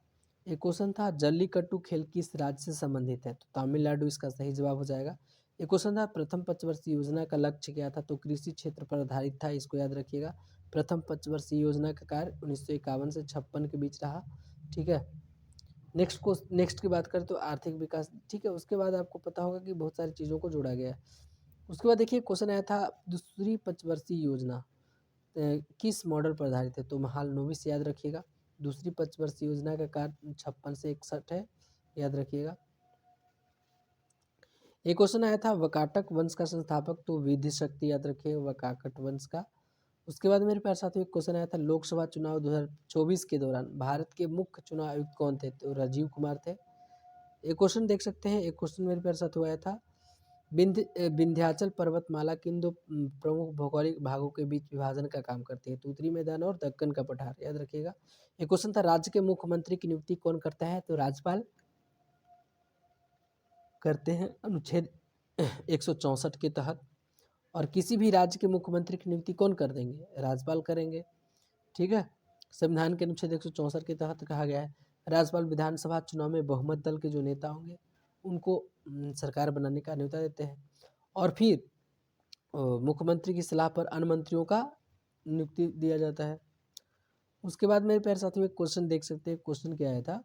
एक क्वेश्चन था जल्लीकट्टू खेल किस राज्य से संबंधित है, तो तमिलनाडु इसका सही जवाब हो जाएगा। एक क्वेश्चन था प्रथम पंचवर्षीय योजना का लक्ष्य क्या था, तो कृषि क्षेत्र पर आधारित था, इसको याद रखिएगा। प्रथम पंचवर्षीय योजना का कार्य 1951 से 56 के बीच रहा। ठीक है, नेक्स्ट की बात करें तो आर्थिक विकास। ठीक है, उसके बाद आपको पता होगा कि बहुत सारी चीज़ों को जोड़ा गया है। उसके बाद देखिए क्वेश्चन आया था दूसरी पंचवर्षीय योजना किस मॉडल पर आधारित है, तो महालनोबिस याद रखिएगा। दूसरी पंचवर्षीय योजना का कार्य 56 से 61 है, याद रखिएगा। एक क्वेश्चन आया था वकाटक वंश का संस्थापक, तो विधि शक्ति याद रखिएगा वकाकट वंश का। उसके बाद मेरे प्यारे साथियों एक क्वेश्चन आया था लोकसभा चुनाव 2024 के दौरान भारत के मुख्य चुनाव आयुक्त कौन थे, तो राजीव कुमार थे। एक क्वेश्चन देख सकते हैं, एक क्वेश्चन मेरे प्यारे साथियों आया था विंध्याचल पर्वतमाला किन दो प्रमुख भौगोलिक भागों के बीच विभाजन का काम करती है, तो उत्तरी मैदान और दक्कन का पठार, याद रखिएगा। एक क्वेश्चन था राज्य के मुख्यमंत्री की नियुक्ति कौन करता है, तो राज्यपाल करते हैं अनुच्छेद 164 के तहत। और किसी भी राज्य के मुख्यमंत्री की नियुक्ति कौन कर देंगे, राज्यपाल करेंगे। ठीक है, संविधान के अनुच्छेद 164 के तहत कहा गया है राज्यपाल विधानसभा चुनाव में बहुमत दल के जो नेता होंगे उनको सरकार बनाने का न्योता देते हैं, और फिर मुख्यमंत्री की सलाह पर अन्य मंत्रियों का नियुक्ति दिया जाता है। उसके बाद मेरे प्यारे साथियों एक क्वेश्चन देख सकते हैं, क्वेश्चन क्या आया था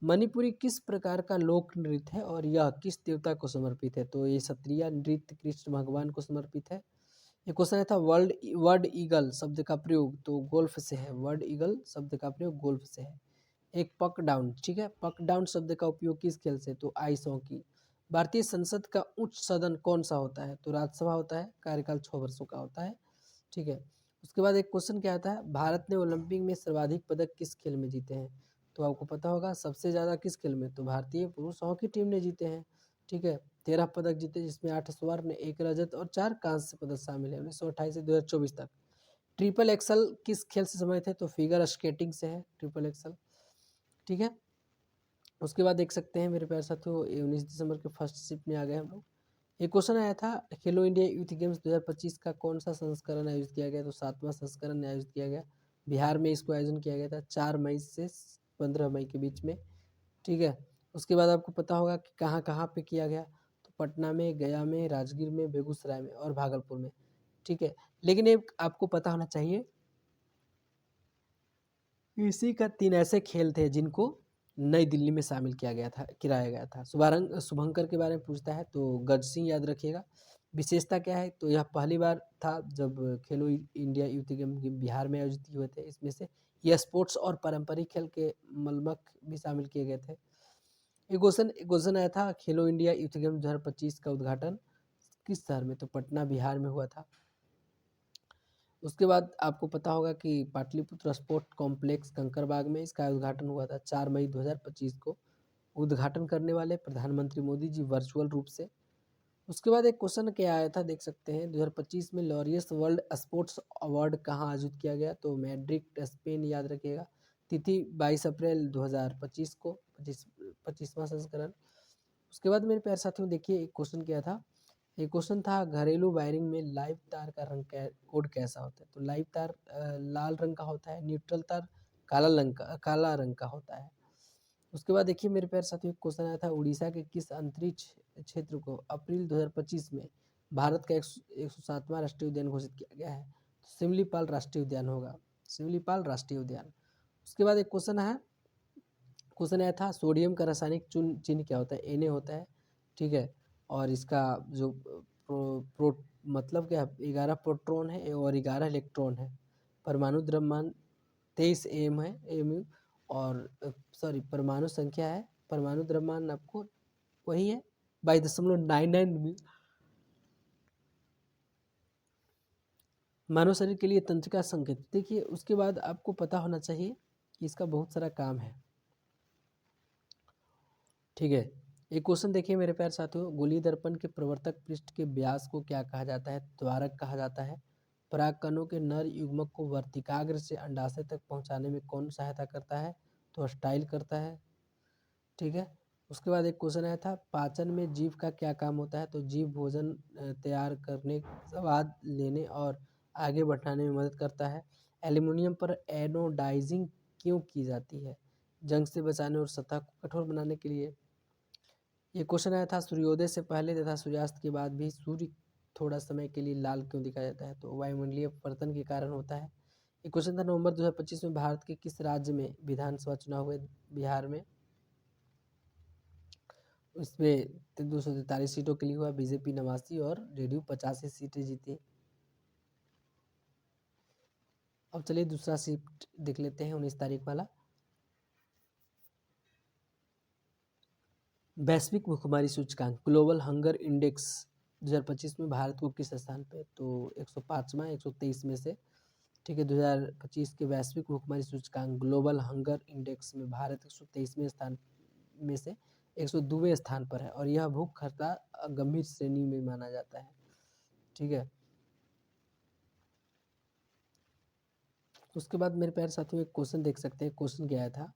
मणिपुरी किस प्रकार का लोक नृत्य है और यह किस देवता को समर्पित है, तो ये क्षत्रिय नृत्य कृष्ण भगवान को समर्पित है। एक क्वेश्चन आया था वर्ड ईगल शब्द का प्रयोग, तो गोल्फ से है, वर्ड ईगल शब्द का प्रयोग गोल्फ से है। एक पक डाउन, ठीक है, पक डाउन शब्द का उपयोग किस खेल से, तो आइस हॉकी। भारतीय संसद का उच्च सदन कौन सा होता है, तो राज्यसभा होता है, कार्यकाल 6 वर्षों का होता है। ठीक है, उसके बाद एक क्वेश्चन क्या आता है भारत ने ओलंपिक में सर्वाधिक पदक किस खेल में जीते हैं, तो आपको पता होगा सबसे ज़्यादा किस खेल में, तो भारतीय पुरुष हॉकी टीम ने जीते हैं। ठीक है, 13 पदक जीते जिसमें 8 स्वर्ण, 1 रजत और 4 कांस्य पदक शामिल है 1928 से 2024 तक। ट्रिपल एक्सल किस खेल से संबंधित है, तो फिगर स्केटिंग से है ट्रिपल एक्सल। ठीक है, उसके बाद देख सकते हैं मेरे प्यारे साथियों 19 दिसंबर के फर्स्ट शिफ्ट में आ गए हम लोग। एक क्वेश्चन आया था खेलो इंडिया यूथ गेम्स 2025 का कौन सा संस्करण आयोजित किया गया, तो 7वां संस्करण आयोजित किया गया। बिहार में इसको आयोजन किया गया था 4 मई से 15 मई के बीच में। ठीक है, उसके बाद आपको पता होगा कि कहाँ कहाँ पे किया गया, तो पटना में, गया में, राजगीर में, बेगूसराय में और भागलपुर में। ठीक है, लेकिन एक आपको पता होना चाहिए इसी का 3 ऐसे खेल थे जिनको नई दिल्ली में शामिल किया गया था, कराया गया था। शुभंकर के बारे में पूछता है तो गज सिंह याद रखिएगा। विशेषता क्या है, तो यह पहली बार था जब खेलो इंडिया यूथ गेम बिहार में आयोजित हुए थे। इसमें से यह स्पोर्ट्स और पारंपरिक खेल के मलमक भी शामिल किए गए थे। एक क्वेश्चन आया था खेलो इंडिया यूथ गेम 2025 का उद्घाटन किस शहर में, तो पटना बिहार में हुआ था। उसके बाद आपको पता होगा कि पाटलिपुत्र स्पोर्ट कॉम्प्लेक्स कंकरबाग में इसका उद्घाटन हुआ था 4 मई 2025 को। उद्घाटन करने वाले प्रधानमंत्री मोदी जी वर्चुअल रूप से। उसके बाद एक क्वेश्चन क्या आया था देख सकते हैं 2025 में लॉरियस वर्ल्ड स्पोर्ट्स अवार्ड कहाँ आयोजित किया गया, तो मैड्रिड स्पेन, याद रखिएगा। तिथि 22 अप्रैल 2025 को, 25वां संस्करण। उसके बाद मेरे प्यारे साथियों देखिए एक क्वेश्चन क्या था, एक क्वेश्चन था घरेलू वायरिंग में लाइव तार का रंग कोड कैसा होता है, तो लाइव तार लाल रंग का होता है, न्यूट्रल तार काला रंग का होता है। उसके बाद देखिए मेरे प्यारे साथियों एक क्वेश्चन आया था उड़ीसा के किस अंतरिक्ष क्षेत्र को अप्रैल 2025 में भारत का 107वां राष्ट्रीय उद्यान घोषित किया गया है, तो सिमलीपाल राष्ट्रीय उद्यान होगा, सिमलीपाल राष्ट्रीय उद्यान। उसके बाद एक क्वेश्चन आया था सोडियम का रासायनिक चिन्ह क्या होता है, Na होता है। ठीक है, और इसका जो मतलब क्या है 11 प्रोटॉन है और 11 इलेक्ट्रॉन है। परमाणु द्रव्यमान 23 एम है एमयू, और परमाणु संख्या है, परमाणु द्रव्यमान आपको वही है 22.99। मानव शरीर के लिए तंत्रिका संकेत। देखिए उसके बाद आपको पता होना चाहिए कि इसका बहुत सारा काम है। ठीक है, एक क्वेश्चन देखिए मेरे प्यारे साथियों गोलीय दर्पण के प्रवर्तक पृष्ठ के व्यास को क्या कहा जाता है, त्वरक कहा जाता है। परागकणों के नर युग्मक को वर्तिकाग्र से अंडाशय तक पहुंचाने में कौन सहायता करता है, तो स्टाइल करता है। ठीक है, उसके बाद एक क्वेश्चन आया था पाचन में जीव का क्या काम होता है, तो जीव भोजन तैयार करने, स्वाद लेने और आगे बढ़ाने में मदद करता है। एल्युमिनियम पर एनोडाइजिंग क्यों की जाती है? जंग से बचाने और सतह को कठोर बनाने के लिए। ये क्वेश्चन आया था सूर्योदय से पहले तथा सूर्यास्त के बाद भी सूर्य थोड़ा समय के लिए लाल क्यों दिखाया जाता है? तो वायुमंडलीय अपवर्तन के कारण होता है। ये क्वेश्चन था नवंबर 2025 में भारत के किस राज्य में विधानसभा चुनाव हुए? बिहार में। इसमें 243 सीटों के लिए हुआ, बीजेपी 89 और जेडीयू 85 सीटें जीती। अब चलिए दूसरा शिफ्ट देख लेते हैं 19 तारीख वाला। वैश्विक भुखमरी सूचकांक ग्लोबल हंगर इंडेक्स 2025 में भारत को किस स्थान पे? तो 105वां 123 में से। ठीक है, 2025 के वैश्विक भुखमरी सूचकांक ग्लोबल हंगर इंडेक्स में भारत 123वें स्थान में से 102वें स्थान पर है और यह भूख हड़ताल गंभीर श्रेणी में माना जाता है। ठीक है, उसके बाद मेरे प्यारे साथियों एक क्वेश्चन देख सकते हैं। क्वेश्चन क्या आया था?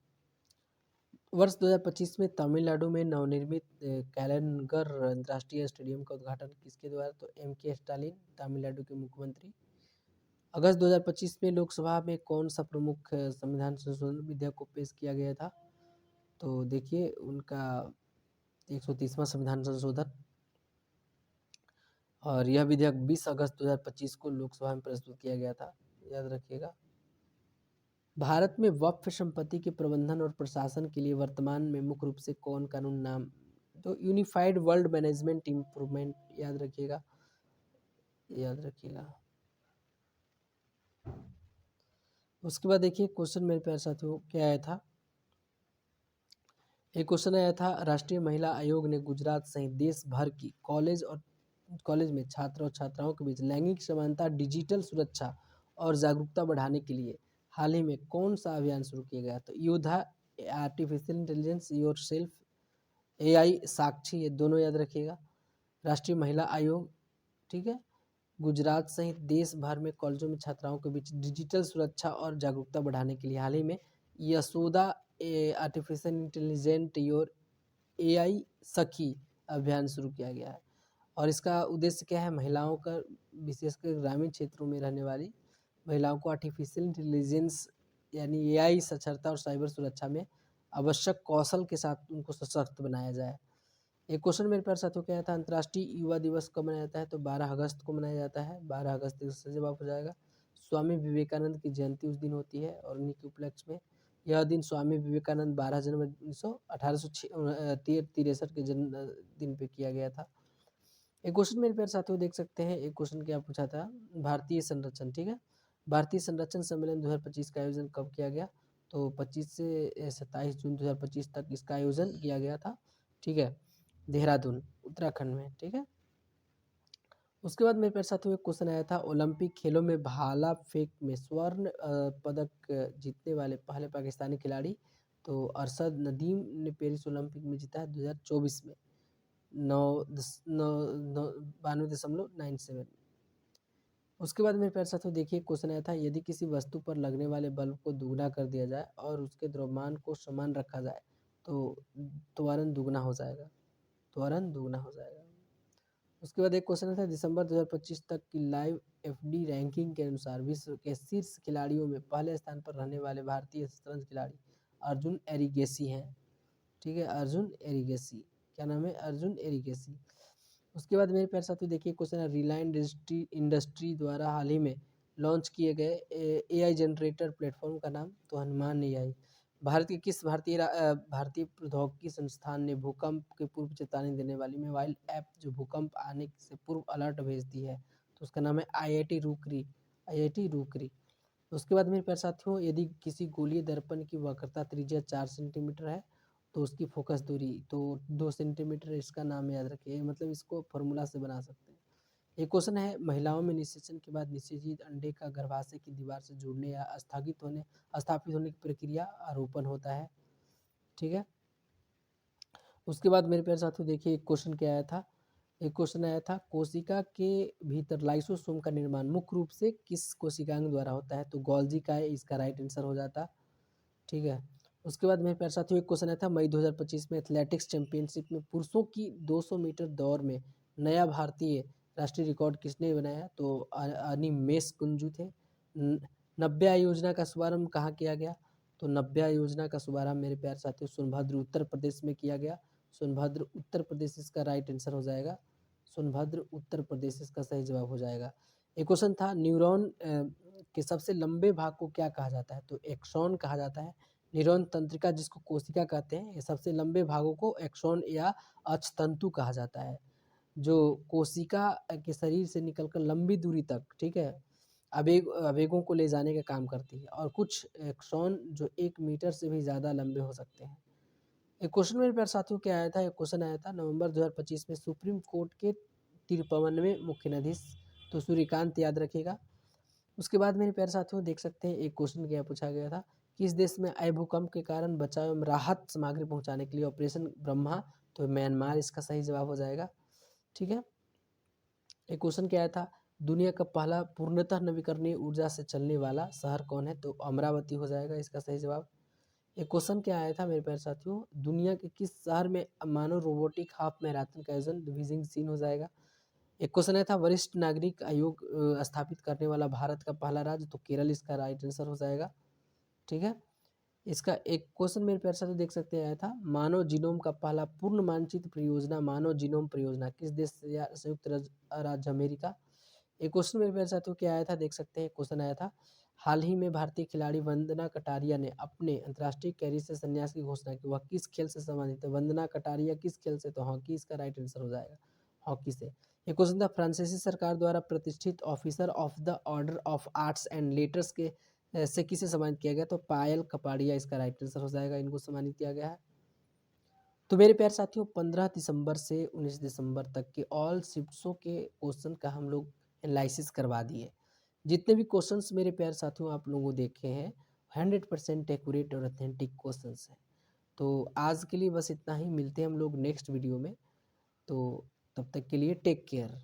वर्ष 2025 में तमिलनाडु में नवनिर्मित कैलनगर अंतर्राष्ट्रीय स्टेडियम का उद्घाटन किसके द्वारा? तो M.K. स्टालिन, तमिलनाडु के मुख्यमंत्री। अगस्त 2025 में लोकसभा में कौन सा प्रमुख संविधान संशोधन विधेयक को पेश किया गया था? तो देखिए उनका 130वां संविधान संशोधन, और यह विधेयक 20 अगस्त 2025 को लोकसभा में प्रस्तुत किया गया था, याद रखिएगा। भारत में वक्फ संपत्ति के प्रबंधन और प्रशासन के लिए वर्तमान में मुख्य रूप से कौन कानून नाम? तो यूनिफाइड वर्ल्ड मैनेजमेंट इम्प्रूवमेंट, याद रखिएगा, याद रखिएगा। उसके बाद देखिए क्वेश्चन मेरे प्यारे साथियों क्या आया था? एक क्वेश्चन आया था, राष्ट्रीय महिला आयोग ने गुजरात सहित देश भर की कॉलेज में छात्र और छात्राओं के बीच लैंगिक समानता, डिजिटल सुरक्षा और जागरूकता बढ़ाने के लिए हाल ही में कौन सा अभियान शुरू किया गया? तो योद्धा, artificial intelligence, your self, AI, साक्षी, ये दोनों याद रखिएगा। राष्ट्रीय महिला आयोग, ठीक है, गुजरात सहित देश भर में कॉलेजों में छात्राओं के बीच डिजिटल सुरक्षा और जागरूकता बढ़ाने के लिए हाल ही में Yashoda artificial intelligent your AI सखी अभियान शुरू किया गया है। और इसका उद्देश्य क्या है? महिलाओं का, विशेषकर ग्रामीण क्षेत्रों में रहने वाली महिलाओं को आर्टिफिशियल इंटेलिजेंस यानी AI साक्षरता और साइबर सुरक्षा में आवश्यक कौशल के साथ उनको सशक्त बनाया जाए। एक क्वेश्चन मेरे प्यारे साथियों क्या था? अंतर्राष्ट्रीय युवा दिवस कब मनाया जाता है? तो 12 अगस्त को मनाया जाता है। 12 अगस्त इससे जवाब हो जाएगा। स्वामी विवेकानंद की जयंती उस दिन होती है और उन्हीं के उपलक्ष्य में यह दिन स्वामी विवेकानंद 12 जनवरी 1863 के जन्म दिन पे किया गया था। एक क्वेश्चन मेरे प्यारे साथियों देख सकते हैं। एक क्वेश्चन क्या पूछा था? भारतीय संरक्षण, ठीक है, भारतीय संरक्षण सम्मेलन 2025 का आयोजन कब किया गया? तो 25 से 27 जून 2025 तक इसका आयोजन किया गया था। ठीक है, देहरादून, उत्तराखंड में। ठीक है, उसके बाद मेरे प्यारे साथियों एक क्वेश्चन आया था, ओलंपिक खेलों में भाला फेंक में स्वर्ण पदक जीतने वाले पहले पाकिस्तानी खिलाड़ी? तो अरशद नदीम ने पेरिस ओलंपिक में जीता है 2024 में 92.97। उसके बाद मेरे प्यारे साथियों देखिए क्वेश्चन आया था, यदि किसी वस्तु पर लगने वाले बल्ब को दुगना कर दिया जाए और उसके द्रव्यमान को समान रखा जाए तो त्वरण दुगना हो जाएगा, त्वरण दुगना हो जाएगा। उसके बाद एक क्वेश्चन था, दिसंबर 2025 तक की लाइव FD रैंकिंग के अनुसार विश्व के शीर्ष खिलाड़ियों में पहले स्थान पर रहने वाले भारतीय शतरंज खिलाड़ी अर्जुन एरिगेसी हैं। ठीक है, अर्जुन एरिगेसी, क्या नाम है? अर्जुन एरिगेसी। उसके बाद मेरे प्यारे साथियों देखिए क्वेश्चन है, रिलायंस इंडस्ट्री द्वारा हाल ही में लॉन्च किए गए AI जनरेटर प्लेटफॉर्म का नाम? तो हनुमान AI। भारत के किस भारतीय प्रौद्योगिकी संस्थान ने भूकंप के पूर्व चेतावनी देने वाली मोबाइल ऐप जो भूकंप आने से पूर्व अलर्ट भेजती है? तो उसका नाम है IIT रूकरी, IIT रूकरी। उसके बाद मेरे प्यारे साथियों, यदि किसी गोलीय दर्पण की वक्रता त्रिज्या 4 सेंटीमीटर है तो उसकी फोकस दूरी तो 2 सेंटीमीटर, इसका नाम याद रखिए, मतलब इसको फॉर्मूला से बना सकते हैं। एक क्वेश्चन है, महिलाओं में निषेचन के बाद निषेचित अंडे का गर्भाशय की दीवार से जुड़ने या स्थापित होने की प्रक्रिया आरोपण होता है। ठीक है, उसके बाद मेरे प्यारे साथियों देखिए एक क्वेश्चन क्या आया था? एक क्वेश्चन आया था, कोशिका के भीतर लाइसोसोम का निर्माण मुख्य रूप से किस कोशिकांग द्वारा होता है? तो गोल्जी का है, इसका राइट आंसर हो जाता। ठीक है, उसके बाद मेरे प्यारे साथियों एक क्वेश्चन आया था, मई 2025 में एथलेटिक्स चैंपियनशिप में पुरुषों की 200 मीटर दौड़ में नया भारतीय राष्ट्रीय रिकॉर्ड किसने बनाया? तो अनिमेष कुंजू थे। नब्बे योजना का शुभारंभ कहाँ किया गया? तो नब्बे योजना का शुभारंभ मेरे प्यारे साथियों सोनभद्र उत्तर प्रदेश में किया गया। सोनभद्र उत्तर प्रदेश इसका राइट आंसर हो जाएगा। सोनभद्र उत्तर प्रदेश इसका सही जवाब हो जाएगा। एक क्वेश्चन था न्यूरॉन के सबसे लंबे भाग को क्या कहा जाता है? तो एक्सॉन कहा जाता है। न्यूरॉन तंत्रिका जिसको कोशिका कहते हैं, ये सबसे लंबे भागों को एक्सॉन या अक्षतंतु कहा जाता है, जो कोशिका के शरीर से निकलकर लंबी दूरी तक, ठीक है, आवेगों को ले जाने का काम करती है। और कुछ एक्सॉन जो 1 मीटर से भी ज़्यादा लंबे हो सकते हैं। एक क्वेश्चन मेरे प्यारे साथियों क्या आया था? एक क्वेश्चन आया था नवंबर 2025 में सुप्रीम कोर्ट के 53वें मुख्य न्यायाधीश, तो सूर्यकांत याद रखिएगा। उसके बाद मेरे प्यारे साथियों देख सकते हैं एक क्वेश्चन क्या पूछा गया था, किस देश में आए भूकंप के कारण बचाव एवं राहत सामग्री पहुंचाने के लिए ऑपरेशन ब्रह्मा? तो म्यांमार इसका सही जवाब हो जाएगा। ठीक है। एक क्वेश्चन क्या आया था, दुनिया का पहला पूर्णतः नवीकरणीय ऊर्जा से चलने वाला शहर कौन है? तो अमरावती हो जाएगा इसका सही जवाब। एक क्वेश्चन क्या आया था मेरे प्यारे साथियों, दुनिया के किस शहर में मानव रोबोटिक हाफ मैराथन का आयोजन? बीजिंग चीन हो जाएगा। एक क्वेश्चन आया था वरिष्ठ नागरिक आयोग स्थापित करने वाला भारत का पहला राज्य? तो केरल इसका राइट आंसर हो जाएगा। ठीक है। इसका एक क्वेश्चन मेरे प्यारे साथियों देख सकते हैं आया था, मानव जीनोम का पहला पूर्ण मानचित्र परियोजना, मानव जीनोम परियोजना किस देश से या संयुक्त राज्य अमेरिका? एक क्वेश्चन मेरे प्यारे साथियों क्या आया था देख सकते हैं, क्वेश्चन आया था हाल ही में भारतीय खिलाड़ी वंदना कटारिया ने अपने अंतर्राष्ट्रीय कैरियर से संन्यास की घोषणा की, वह किस खेल से संबंधित है? वंदना कटारिया किस खेल से? तो हॉकी इसका राइट आंसर हो जाएगा, हॉकी से। एक क्वेश्चन था फ्रांसीसी सरकार द्वारा प्रतिष्ठित officer of the order of arts and letters के से किसे सम्मानित किया गया? तो पायल कपाड़िया इसका राइट आंसर हो जाएगा, इनको सम्मानित किया गया है। तो मेरे प्यारे साथियों 15 दिसंबर से 19 दिसंबर तक के ऑल शिफ्ट्सों के क्वेश्चन का हम लोग एनालिसिस करवा दिए। जितने भी क्वेश्चंस मेरे प्यारे साथियों आप लोगों देखे हैं 100% एक्यूरेट और ऑथेंटिक क्वेश्चंस हैं। तो आज के लिए बस इतना ही, मिलते हैं हम लोग नेक्स्ट वीडियो में। तो तब तक के लिए टेक केयर।